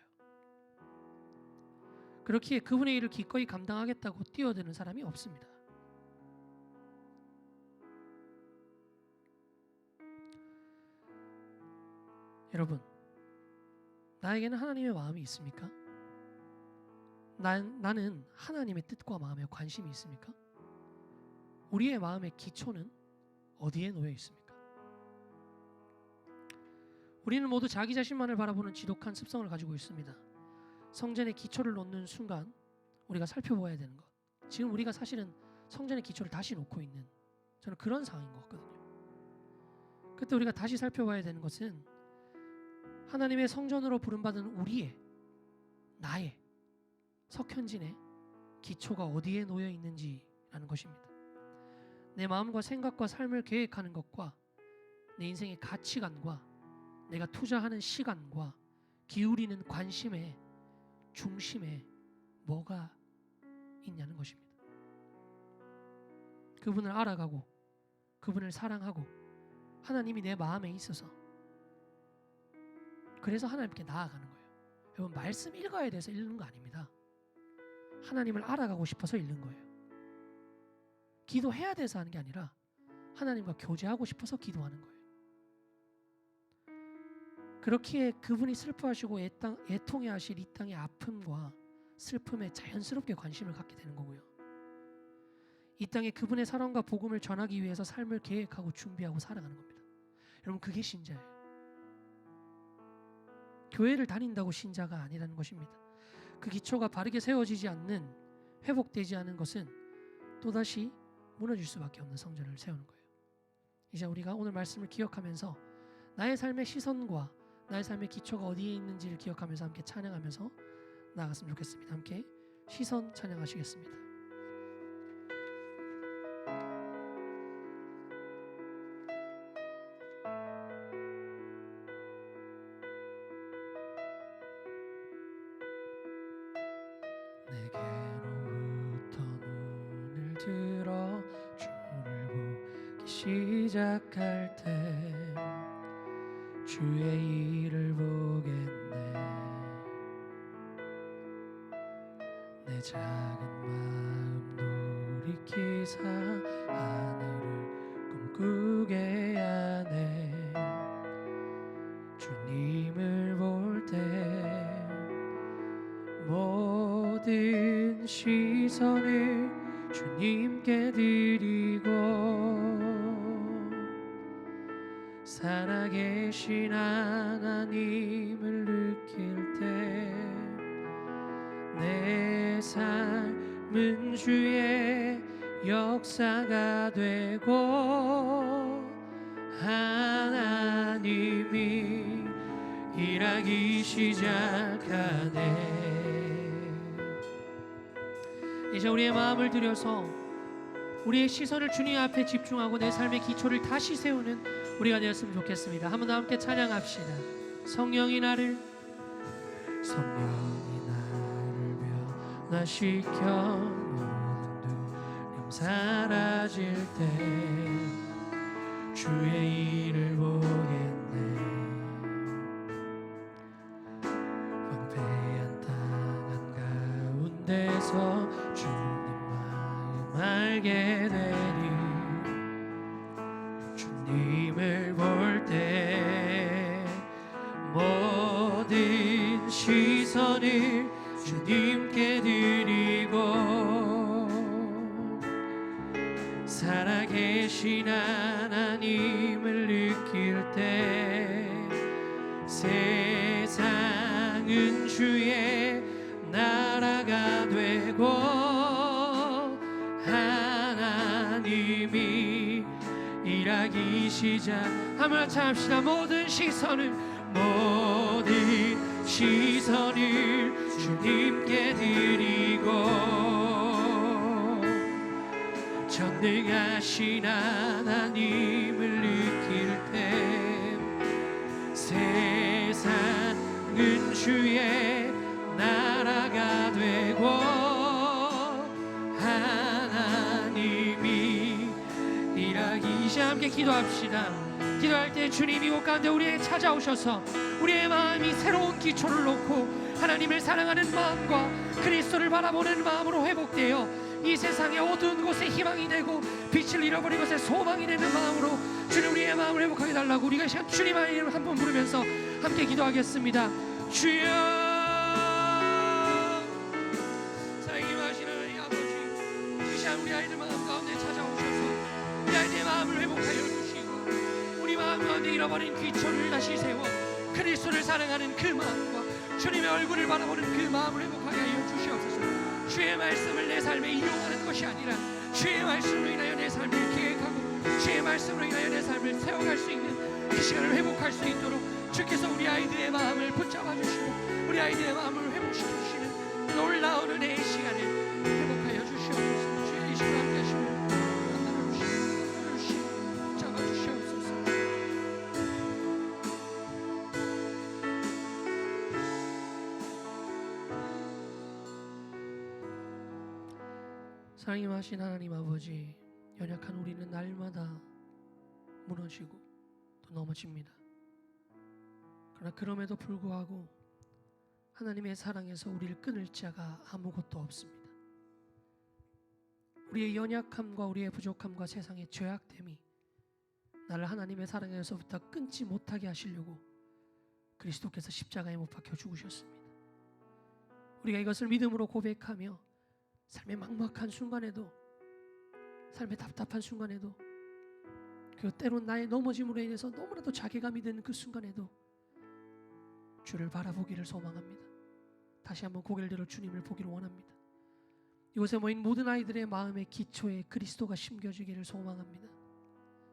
그렇기에 그분의 일을 기꺼이 감당하겠다고 뛰어드는 사람이 없습니다. 여러분, 나에게는 하나님의 마음이 있습니까? 나는 하나님의 뜻과 마음에 관심이 있습니까? 우리의 마음의 기초는 어디에 놓여 있습니까? 우리는 모두 자기 자신만을 바라보는 지독한 습성을 가지고 있습니다. 성전의 기초를 놓는 순간 우리가 살펴봐야 되는 것, 지금 우리가 사실은 성전의 기초를 다시 놓고 있는, 저는 그런 상황인 것 같거든요. 그때 우리가 다시 살펴봐야 되는 것은 하나님의 성전으로 부름받은 우리의, 나의, 석현진의 기초가 어디에 놓여 있는지라는 것입니다. 내 마음과 생각과 삶을 계획하는 것과 내 인생의 가치관과 내가 투자하는 시간과 기울이는 관심의 중심에 뭐가 있냐는 것입니다. 그분을 알아가고 그분을 사랑하고 하나님이 내 마음에 있어서, 그래서 하나님께 나아가는 거예요. 여러분, 말씀 읽어야 돼서 읽는 거 아닙니다. 하나님을 알아가고 싶어서 읽는 거예요. 기도해야 돼서 하는 게 아니라 하나님과 교제하고 싶어서 기도하는 거예요. 그렇기에 그분이 슬퍼하시고 애통해하실 이 땅의 아픔과 슬픔에 자연스럽게 관심을 갖게 되는 거고요. 이 땅에 그분의 사랑과 복음을 전하기 위해서 삶을 계획하고 준비하고 살아가는 겁니다. 여러분, 그게 신자예요. 교회를 다닌다고 신자가 아니라는 것입니다. 그 기초가 바르게 세워지지 않는, 회복되지 않은 것은 또다시 무너질 수밖에 없는 성전을 세우는 거예요. 이제 우리가 오늘 말씀을 기억하면서 나의 삶의 시선과 나의 삶의 기초가 어디에 있는지를 기억하면서 함께 찬양하면서 나아갔으면 좋겠습니다. 함께 시선 찬양하시겠습니다. 내게로부터 눈을 들어 주를 보기 시작할 때 주의 일을 보겠네. 내 작은 마음 돌이키사 하늘을 꿈꾸게 하네. 주님을 볼 때 모든 시선을 주님께 드리고 살아계신 하나님을 느낄 때 내 삶은 주의 역사가 되고 하나님이 일하기 시작하네. 이제 우리의 마음을 들여서 우리의 시선을 주님 앞에 집중하고 내 삶의 기초를 다시 세우는 우리가 되었으면 좋겠습니다. 한번 더 함께 찬양합시다. 성령이 나를 변화시켜 모든 두려움 사라질 때 주의 일을 보겠네. 황폐한 땅 한가운데서 주님 마음 알게 되리. 주님을 볼 때 모든 시선을 주님께 드리고 살아계신 하나님을 느낄 때 세상은 주의 나라가 되고 하나님이 일하기 시작. 한번 찬합시다. 모든 시선을 주님께 드리고 전능하신 하나님을 느낄 때 세상은 주의 나라가 되고 하나님이 일하기 시작. 함께 기도합시다. 기도할 때 주님이 이곳 가운데 우리에게 찾아오셔서 우리의 마음이 새로운 기초를 놓고 하나님을 사랑하는 마음과 그리스도를 바라보는 마음으로 회복되어 이 세상의 어두운 곳에 희망이 되고 빛을 잃어버린 곳에 소망이 되는 마음으로 주님 우리의 마음을 회복하게 달라고 우리가 이 시간 주님의 이름 한 번 부르면서 함께 기도하겠습니다. 주여, 사랑이 마신 하나님 아버지, 이 시간 우리 아이들 마음 가운데 찾아오셔서 우리 아이들의 마음을 회복하여 주시고 우리 마음 가운데 잃어버린 귀천을 다시 세워 그리스도를 사랑하는 그 마음과 주님의 얼굴을 바라보는 그 마음을 회복하게 하여 주시옵소서. 주의 말씀을 내 삶에 이용하는 것이 아니라 주의 말씀으로 인하여 내 삶을 계획하고 주의 말씀으로 인하여 내 삶을 세워갈 수 있는 그 시간을 회복할 수 있도록 주께서 우리 아이들의 마음을 붙잡아 주시고 우리 아이들의 마음을 회복시켜 주시는 놀라운 은혜의 시간을 회복하여 주시옵소서. 주의 이 시간 함께 하시고 만나주시고 붙잡아 주시옵소서. 사랑이 마신 하나님 아버지, 연약한 우리는 날마다 무너지고 또 넘어집니다. 그러나 그럼에도 불구하고 하나님의 사랑에서 우리를 끊을 자가 아무것도 없습니다. 우리의 연약함과 우리의 부족함과 세상의 죄악됨이 나를 하나님의 사랑에서부터 끊지 못하게 하시려고 그리스도께서 십자가에 못 박혀 죽으셨습니다. 우리가 이것을 믿음으로 고백하며 삶의 막막한 순간에도, 삶의 답답한 순간에도, 그 때론 나의 넘어짐으로 인해서 너무나도 자괴감이 드는 그 순간에도 주를 바라보기를 소망합니다. 다시 한번 고개를 들어 주님을 보기를 원합니다. 이곳에 모인 모든 아이들의 마음의 기초에 그리스도가 심겨지기를 소망합니다.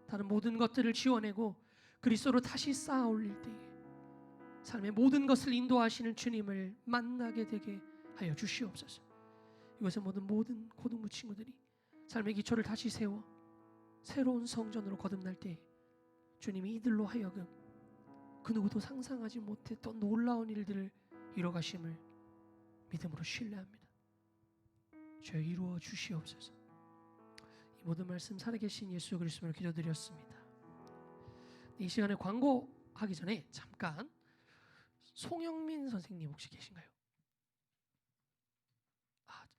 다른 모든 것들을 지워내고 그리스도로 다시 쌓아 올릴 때에 삶의 모든 것을 인도하시는 주님을 만나게 되게 하여 주시옵소서. 이곳에 모든 고등부 친구들이 삶의 기초를 다시 세워 새로운 성전으로 거듭날 때 주님이 이들로 하여금 그 누구도 상상하지 못했던 놀라운 일들을 이뤄가심을 믿음으로 신뢰합니다. 주여 이루어 주시옵소서. 이 모든 말씀 살아계신 예수 그리스도로 기도드렸습니다. 이 시간에 광고하기 전에 잠깐 송영민 선생님 혹시 계신가요?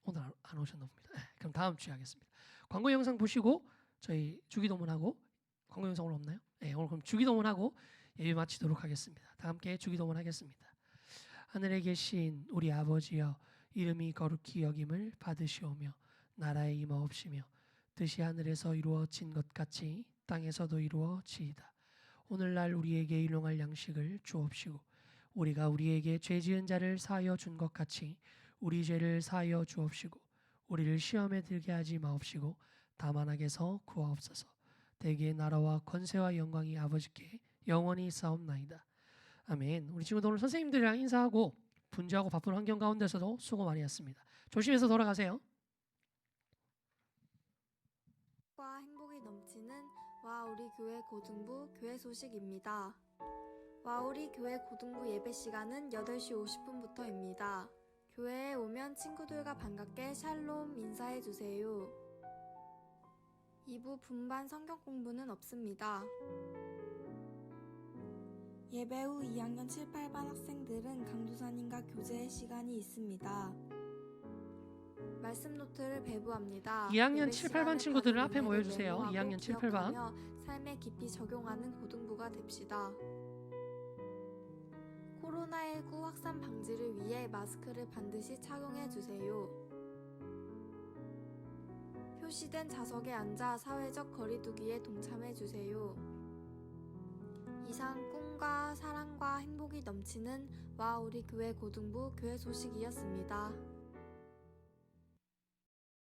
오늘 안 오셨나 봅니다. 그럼 다음 주에 하겠습니다. 광고 영상 보시고 저희 주기도문하고, 광고 영상 오늘 없나요? 오늘 그럼 주기도문하고 예배 마치도록 하겠습니다. 다 함께 주기도문 하겠습니다. 하늘에 계신 우리 아버지여, 이름이 거룩히 여김을 받으시오며 나라의 임하옵시며 뜻이 하늘에서 이루어진 것 같이 땅에서도 이루어지이다. 오늘날 우리에게 일용할 양식을 주옵시고 우리가 우리에게 죄 지은 자를 사하여 준 것 같이 우리 죄를 사하여 주옵시고 우리를 시험에 들게 하지 마옵시고 다만 악에서 구하옵소서. 대개의 나라와 권세와 영광이 아버지께 영원히 있사옵나이다. 아멘. 우리 친구들 오늘 선생님들이랑 인사하고 분주하고 바쁜 환경 가운데서도 수고 많이 했습니다. 조심해서 돌아가세요. 와 행복이 넘치는 와 우리 교회 고등부 교회 소식입니다. 와 우리 교회 고등부 예배 시간은 8시 50분부터입니다. 교회에 오면 친구들과 반갑게 샬롬 인사해주세요. 2부 분반 성경 공부는 없습니다. 예배 후 2학년 7, 8반 학생들은 강도사님과 교제의 시간이 있습니다. 말씀 노트를 배부합니다. 2학년 7, 8반 친구들은 앞에 모여주세요. 2학년 7, 8반. 삶에 깊이 적용하는 고등부가 됩시다. 코로나19 확산 방지를 위해 마스크를 반드시 착용해주세요. 표시된 좌석에 앉아 사회적 거리두기에 동참해주세요. 이상 꿈과 사랑과 행복이 넘치는 와 우리 교회 고등부 교회 소식이었습니다.